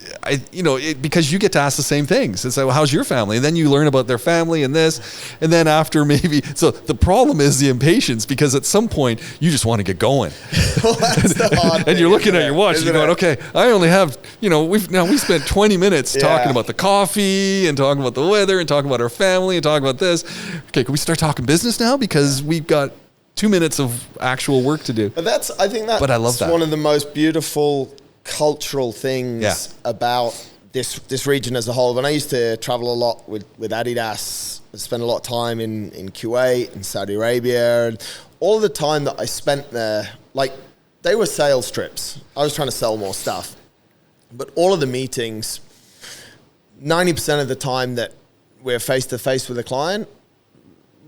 because you get to ask the same things. It's like, well, how's your family? And then you learn about their family and this. And then after maybe, so the problem is the impatience, because at some point you just want to get going. Well, that's the hard and you're looking at your watch and you're going, okay, I only have, we spent 20 minutes talking about the coffee and talking about the weather and talking about our family and talking about this. Okay, can we start talking business now? Because we've got 2 minutes of actual work to do. But I think that's one of the most beautiful cultural things about this region as a whole. When I used to travel a lot with Adidas, I spent a lot of time in Kuwait and Saudi Arabia, and all the time that I spent there, like, they were sales trips. I was trying to sell more stuff. But all of the meetings, 90% of the time that we're face to face with a client,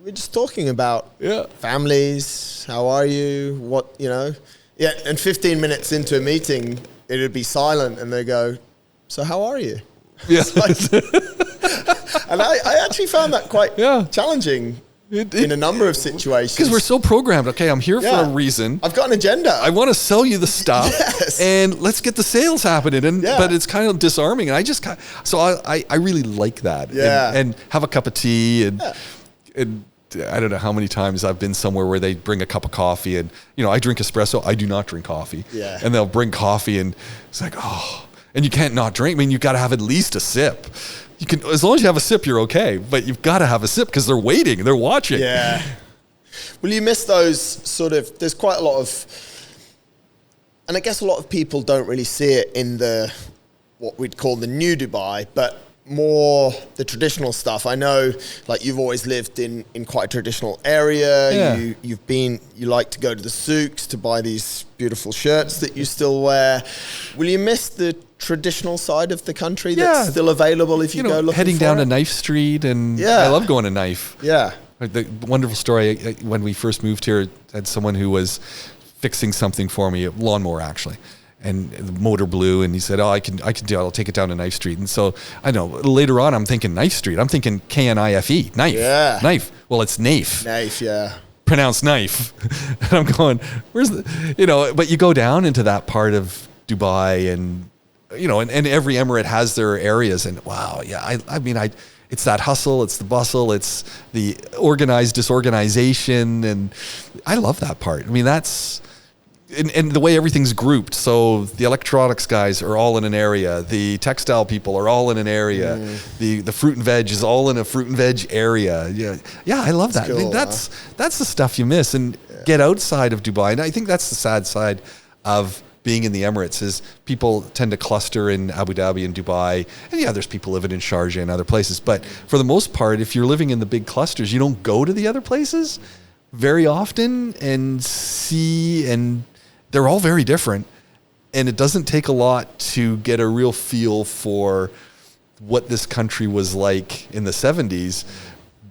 we're just talking about families, how are you, what, and 15 minutes into a meeting, it would be silent, and they go, so how are you? Yeah. And I actually found that quite challenging in a number of situations. Because we're so programmed. Okay, I'm here for a reason. I've got an agenda. I want to sell you the stuff, and let's get the sales happening. But it's kind of disarming, and I really like that. And have a cup of tea, and I don't know how many times I've been somewhere where they bring a cup of coffee, and I drink espresso. I do not drink coffee. Yeah. And they'll bring coffee, and it's like, and you can't not drink. I mean, you've got to have at least a sip. You can, as long as you have a sip, you're okay. But you've got to have a sip because they're waiting, they're watching. Yeah. Will you miss those sort of, there's quite a lot of, and I guess a lot of people don't really see it in the, what we'd call the new Dubai, but more the traditional stuff. I know, like, you've always lived in quite a traditional area. Yeah. You like to go to the souks to buy these beautiful shirts that you still wear. Will you miss the traditional side of the country that's still available if you go looking heading for down it? to Knife Street, and I love going to Knife. Yeah. The wonderful story, when we first moved here, I had someone who was fixing something for me, a lawnmower actually, and the motor blew, and he said, "Oh, I can do it. I'll take it down to Knife Street." And so I know later on, I'm thinking Knife Street. I'm thinking Knife, Knife. Yeah. Knife. Well, it's Knife. Knife, yeah. Pronounced knife. And I'm going, where's the, but you go down into that part of Dubai, and, and every emirate has their areas, and wow, yeah, I mean, it's that hustle, it's the bustle, it's the organized disorganization, and I love that part. I mean, that's, and the way everything's grouped. So the electronics guys are all in an area. The textile people are all in an area. The fruit and veg is all in a fruit and veg area. Yeah, I love that. Cool, I mean, that's the stuff you miss. And get outside of Dubai. And I think that's the sad side of being in the Emirates, is people tend to cluster in Abu Dhabi and Dubai. And yeah, there's people living in Sharjah and other places. But for the most part, if you're living in the big clusters, you don't go to the other places very often and see, and they're all very different, and it doesn't take a lot to get a real feel for what this country was like in the 70s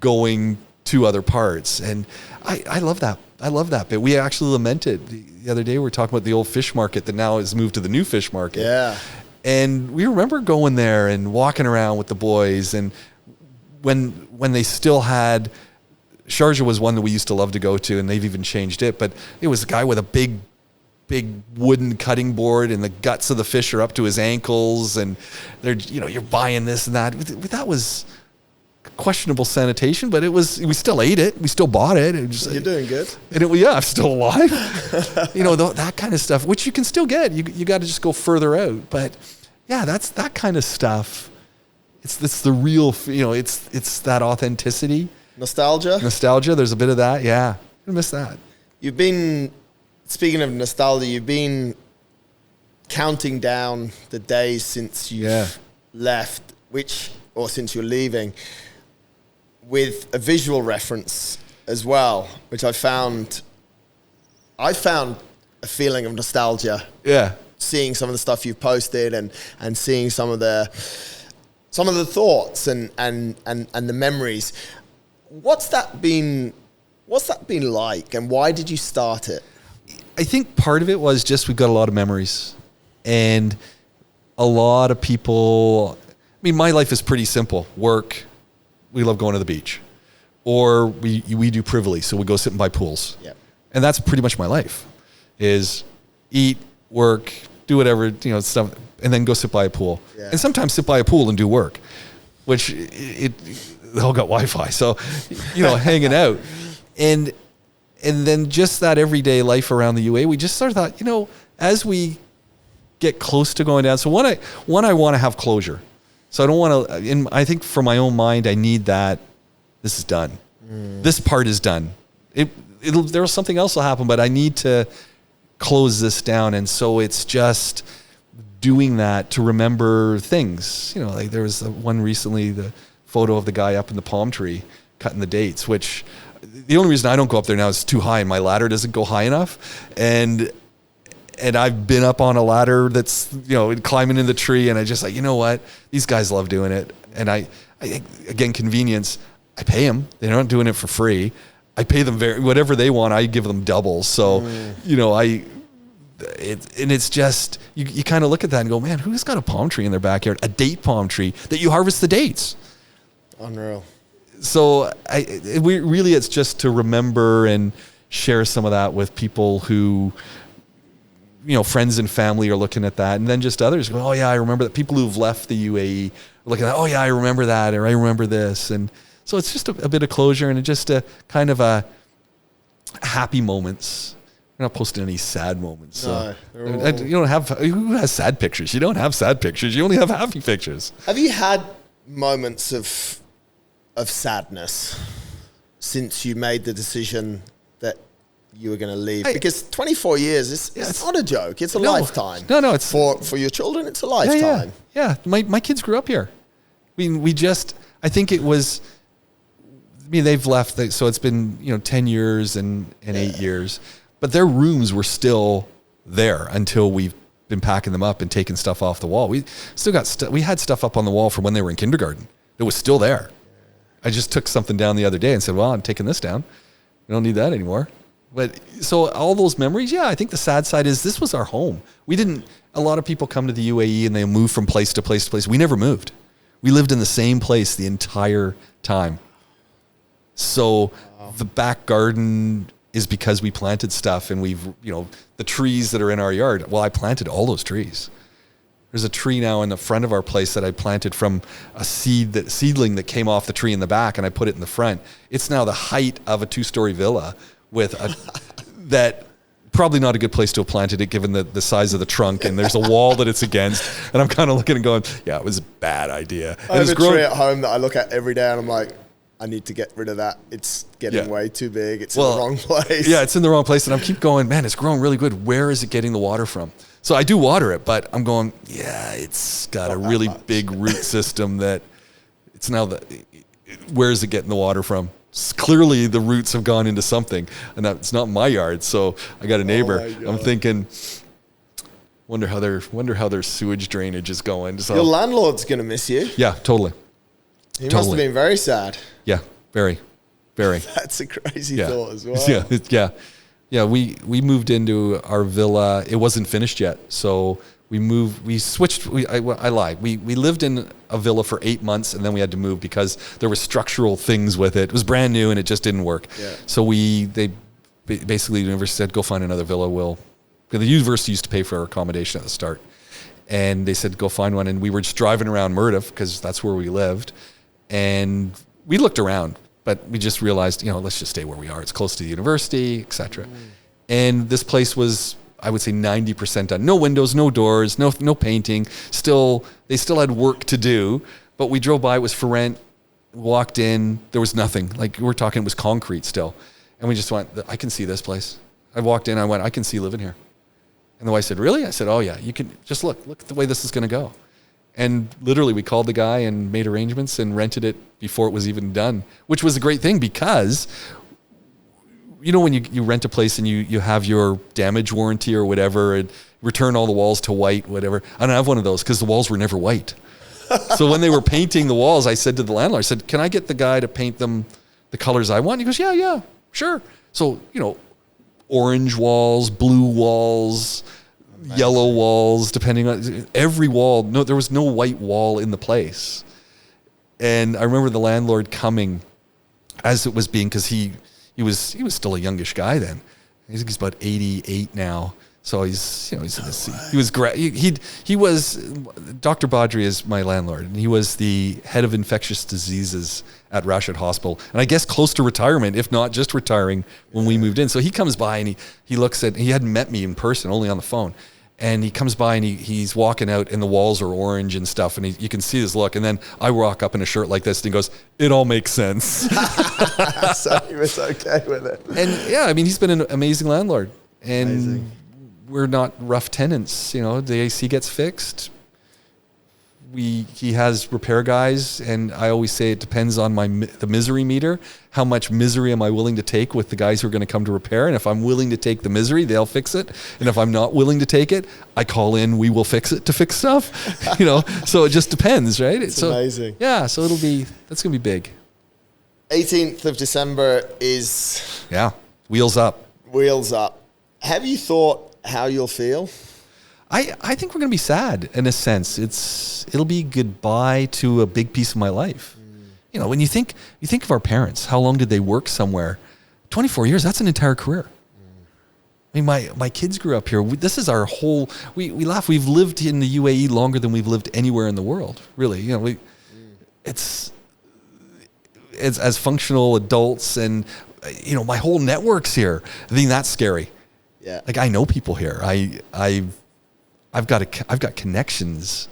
going to other parts. And I love that. I love that bit. We actually lamented the other day, we were talking about the old fish market that now has moved to the new fish market. Yeah. And we remember going there and walking around with the boys, and when they still had, Sharjah was one that we used to love to go to, and they've even changed it, but it was a guy with a big wooden cutting board, and the guts of the fish are up to his ankles, and they're, you're buying this and that. That was questionable sanitation, but we still ate it. We still bought it. You're doing good. And I'm still alive. That kind of stuff, which you can still get. You got to just go further out. But yeah, that's that kind of stuff. It's the real, it's that authenticity. Nostalgia. There's a bit of that. Yeah. I miss that. Speaking of nostalgia, you've been counting down the days since you've left, or since you're leaving, with a visual reference as well, which I found a feeling of nostalgia. Yeah. Seeing some of the stuff you've posted and seeing some of the thoughts and the memories. What's that been like, and why did you start it? I think part of it was just we've got a lot of memories, and a lot of people. I mean, my life is pretty simple. Work, we love going to the beach, or we do privily, so we go sit and buy pools. Yeah, and that's pretty much my life: is eat, work, do whatever stuff, and then go sit by a pool, and sometimes sit by a pool and do work, which they all got Wi-Fi, so hanging out, and then just that everyday life around the UAE, we just sort of thought, as we get close to going down. So one, I want to have closure. So I don't want to, I think for my own mind, I need that. This is done. This part is done. There's something else will happen, but I need to close this down. And so it's just doing that to remember things. Like there was one recently, the photo of the guy up in the palm tree cutting the dates, which the only reason I don't go up there now is it's too high and my ladder doesn't go high enough. And I've been up on a ladder that's, climbing in the tree, and I just like, what? These guys love doing it. And I again, convenience, I pay them. They're not doing it for free. I pay them whatever they want, I give them double. So, it's just, you kind of look at that and go, man, who's got a palm tree in their backyard? A date palm tree that you harvest the dates. Unreal. So it's just to remember and share some of that with people who, friends and family are looking at that. And then just others go, oh yeah, I remember that. People who've left the UAE are looking at, oh yeah, I remember that, or I remember this. And so it's just a bit of closure, and just a kind of a happy moments. We're not posting any sad moments. So you don't have, who has sad pictures? You don't have sad pictures. You only have happy pictures. Have you had moments of sadness? since you made the decision that you were going to leave? Because 24 years it's not a joke. It's a lifetime. No, it's for your children. It's a lifetime. Yeah. My kids grew up here. I mean, I think it was. I mean, they've left, so it's been 10 years and 8 years, but their rooms were still there until we've been packing them up and taking stuff off the wall. We still got we had stuff up on the wall from when they were in kindergarten. It was still there. I just took something down the other day and said, well, I'm taking this down. We don't need that anymore. But so all those memories, I think the sad side is this was our home. A lot of people come to the UAE and they move from place to place to place. We never moved. We lived in the same place the entire time. So the back garden is because we planted stuff and the trees that are in our yard. Well, I planted all those trees. There's a tree now in the front of our place that I planted from a seedling that came off the tree in the back, and I put it in the front. It's now the height of a 2-story villa with that probably not a good place to have planted it given the size of the trunk, and there's a wall that it's against. And I'm kind of looking and going, yeah, it was a bad idea. I have a tree at home that I look at every day and I'm like, I need to get rid of that. It's getting way too big. It's in the wrong place. Yeah, it's in the wrong place. And I keep going, man, it's growing really good. Where is it getting the water from? So I do water it, but I'm going, it's got a really big root system that it's now where is it getting the water from? Clearly the roots have gone into something, and it's not my yard. So I got a neighbor. I'm thinking, wonder how their sewage drainage is going. So your landlord's going to miss you. Yeah, totally. He must have been very sad. Yeah, very, very. That's a crazy thought as well. Yeah, we moved into our villa. It wasn't finished yet. So we switched. I lied. We lived in a villa for 8 months, and then we had to move because there were structural things with it. It was brand new and it just didn't work. Yeah. So basically the university said, go find another villa. The university used to pay for our accommodation at the start. And they said, go find one. And we were just driving around Murdiff because that's where we lived. And we looked around, but we just realized, let's just stay where we are. It's close to the university, etc. And this place was, I would say, 90% done. No windows, no doors, no painting. They still had work to do, but we drove by. It was for rent. Walked in. There was nothing. Like we're talking, it was concrete still. And we just went, I can see this place. I walked in. I went, I can see living here. And the wife said, really? I said, oh yeah. You can just look at the way this is going to go. And literally we called the guy and made arrangements and rented it before it was even done, which was a great thing because, when you rent a place and you have your damage warranty or whatever and return all the walls to white, whatever. I don't have one of those because the walls were never white. So when they were painting the walls, I said to the landlord, I said, can I get the guy to paint them the colors I want? He goes, yeah, sure. So, orange walls, blue walls, yellow walls, depending on every wall. No, there was no white wall in the place. And I remember the landlord coming as it was being, because he was still a youngish guy then. I think he's about 88 now. So he's in his, he was Dr. Badri is my landlord, and he was the head of infectious diseases at Rashid Hospital, and I guess close to retirement, if not just retiring when we moved in. So he comes by and he looks at, he hadn't met me in person, only on the phone. And he comes by and he's walking out and the walls are orange and stuff. And you can see his look. And then I walk up in a shirt like this and he goes, it all makes sense. So he was okay with it. And yeah, I mean, he's been an amazing landlord. And we're not rough tenants. The AC gets fixed. He has repair guys. And I always say it depends on the misery meter. How much misery am I willing to take with the guys who are going to come to repair? And if I'm willing to take the misery, they'll fix it. And if I'm not willing to take it, I call in, we will fix it to fix stuff. So it just depends, right? It's amazing. Yeah, so that's going to be big. 18th of December is... Yeah, wheels up. Wheels up. Have you thought how you'll feel? I think we're going to be sad in a sense. It'll be goodbye to a big piece of my life. When you think of our parents, how long did they work somewhere? 24 years, that's an entire career. I mean, my kids grew up here. This is our whole, we laugh. We've lived in the UAE longer than we've lived anywhere in the world, really. It's as functional adults and, my whole network's here. I think that's scary. Yeah. Like I know people here. I've got connections.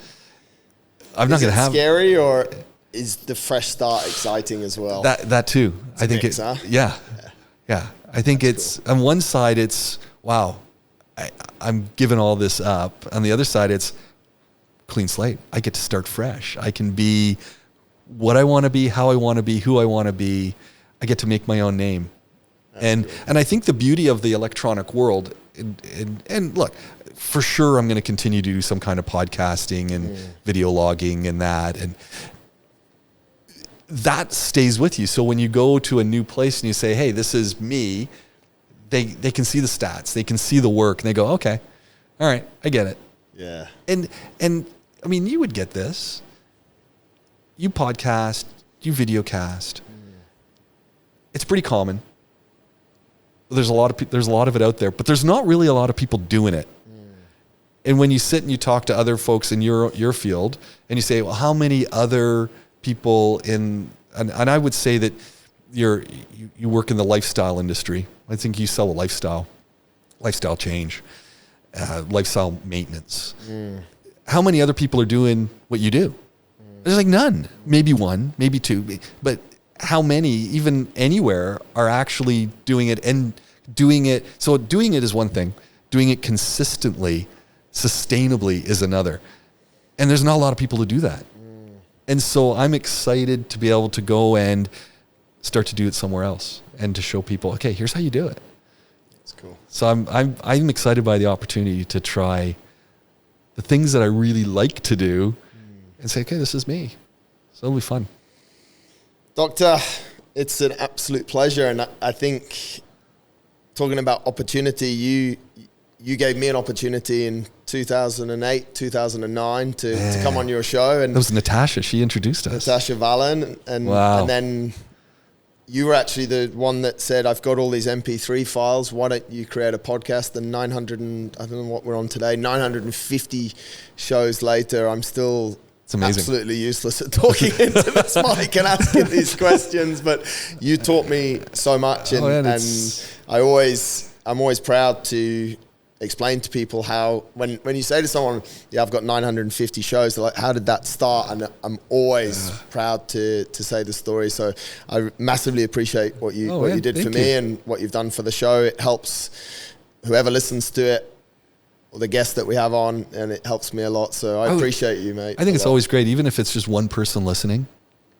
I'm not going to have scary or is the fresh start exciting as well? That too. It's a mix, huh? Yeah. I think it's cool. On one side it's wow, I'm giving all this up. On the other side it's clean slate. I get to start fresh. I can be what I want to be, how I want to be, who I want to be. I get to make my own name. And I think the beauty of the electronic world, and look, for sure I'm going to continue to do some kind of podcasting and video logging and that stays with you. So when you go to a new place and you say, hey, this is me, they can see the stats, they can see the work, and they go, okay, all right, I get it. Yeah. And I mean, you would get this. You podcast, you video cast. It's pretty common. There's a lot of it out there, but there's not really a lot of people doing it. And when you sit and you talk to other folks in your field and you say, well, how many other people and I would say that you work in the lifestyle industry. I think you sell a lifestyle change, lifestyle maintenance. How many other people are doing what you do? There's like none, maybe one, maybe two, but how many, even anywhere, are actually doing it and doing it? So doing it is one thing. Doing it consistently, sustainably is another. And there's not a lot of people who do that. And so I'm excited to be able to go and start to do it somewhere else and to show people, okay, here's how you do it. That's cool. So I'm excited by the opportunity to try the things that I really like to do and say, okay, this is me. So it'll be fun. Doctor, it's an absolute pleasure. And I think talking about opportunity, you gave me an opportunity in 2008, 2009 to come on your show. And that was Natasha. She introduced us. Natasha Valen. And then you were actually the one that said, I've got all these MP3 files. Why don't you create a podcast? And I don't know what we're on today, 950 shows later, I'm still absolutely useless at talking into this mic and asking these questions. But you taught me so much. And I'm always proud to explain to people how, when you say to someone, yeah, I've got 950 shows, they're like, how did that start? And I'm always proud to say the story. So I massively appreciate what you did for me and what you've done for the show. It helps whoever listens to it, or the guests that we have on, and it helps me a lot. So I appreciate you, mate. I think it's always great, even if it's just one person listening.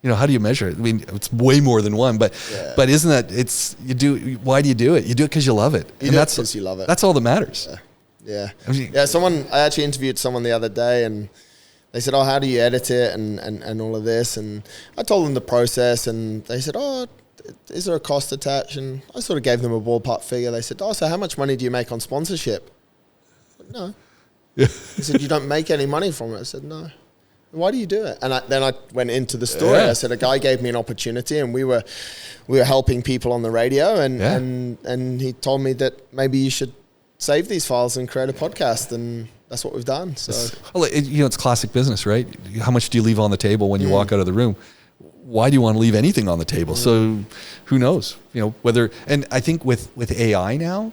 You know, how do you measure it? I mean, it's way more than one, but isn't that why do you do it? You do it because you love it. That's because you love it. That's all that matters. Yeah. I actually interviewed someone the other day and they said, oh, how do you edit it and all of this? And I told them the process and they said, oh, is there a cost attached? And I sort of gave them a ballpark figure. They said, oh, so how much money do you make on sponsorship? No. He said, you don't make any money from it? I said, no. Why do you do it? And then I went into the story. I said, a guy gave me an opportunity and we were helping people on the radio and he told me that maybe you should save these files and create a podcast, and that's what we've done. So it's classic business, right? How much do you leave on the table when you walk out of the room? Why do you want to leave anything on the table? So who knows? Whether, and I think with AI now,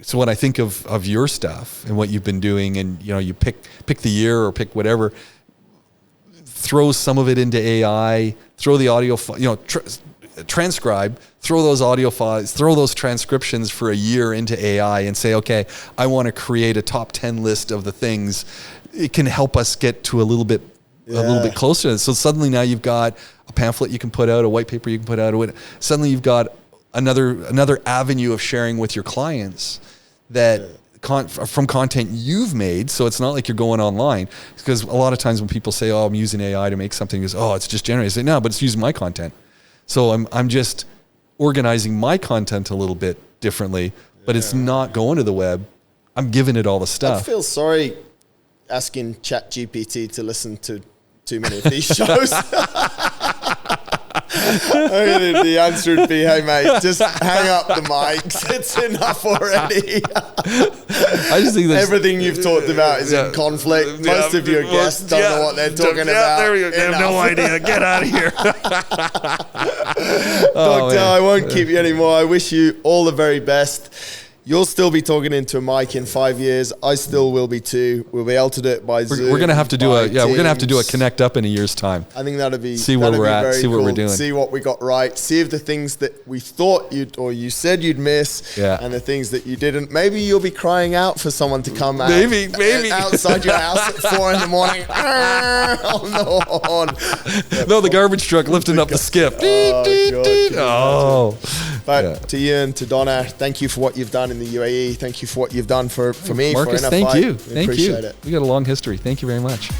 so when I think of your stuff and what you've been doing, and you pick the year or pick whatever, throw some of it into AI, throw the audio, transcribe, throw those audio files, throw those transcriptions for a year into AI, and say, okay, I want to create a top 10 list of the things. It can help us get to a little bit closer. So suddenly now you've got a pamphlet you can put out, a white paper you can put out. Suddenly you've got another avenue of sharing with your clients that from content you've made. So it's not like you're going online, because a lot of times when people say, oh, I'm using AI to make something, it's just generated. I say, no, but it's using my content. So I'm just organizing my content a little bit differently, but it's not going to the web. I'm giving it all the stuff. I feel sorry asking ChatGPT to listen to too many of these shows. The answer would be, hey mate, just hang up the mics. It's enough already. I just think everything you've talked about is in conflict. Most of your guests don't know what they're talking about. There we go. They have no idea. Get out of here. Doctor, I won't keep you anymore. I wish you all the very best. You'll still be talking into a mic in 5 years. I still will be too. We'll be able to do it by Zoom. We're gonna have to do by we're gonna have to do a Teams. connect up in a year's time. I think that'd be See where we're at, very see what we're doing. See what we got right. See if the things that we thought you said you'd miss, and the things that you didn't. Maybe you'll be crying out for someone to come out. Maybe outside your house at 4 a.m. on the horn. No, the garbage truck lifting up the skip. But to you and to Donna, thank you for what you've done in the UAE. Thank you for what you've done for me. Marcus, for thank InnerFight. you. Thank you. Appreciate it. We got a long history. Thank you very much.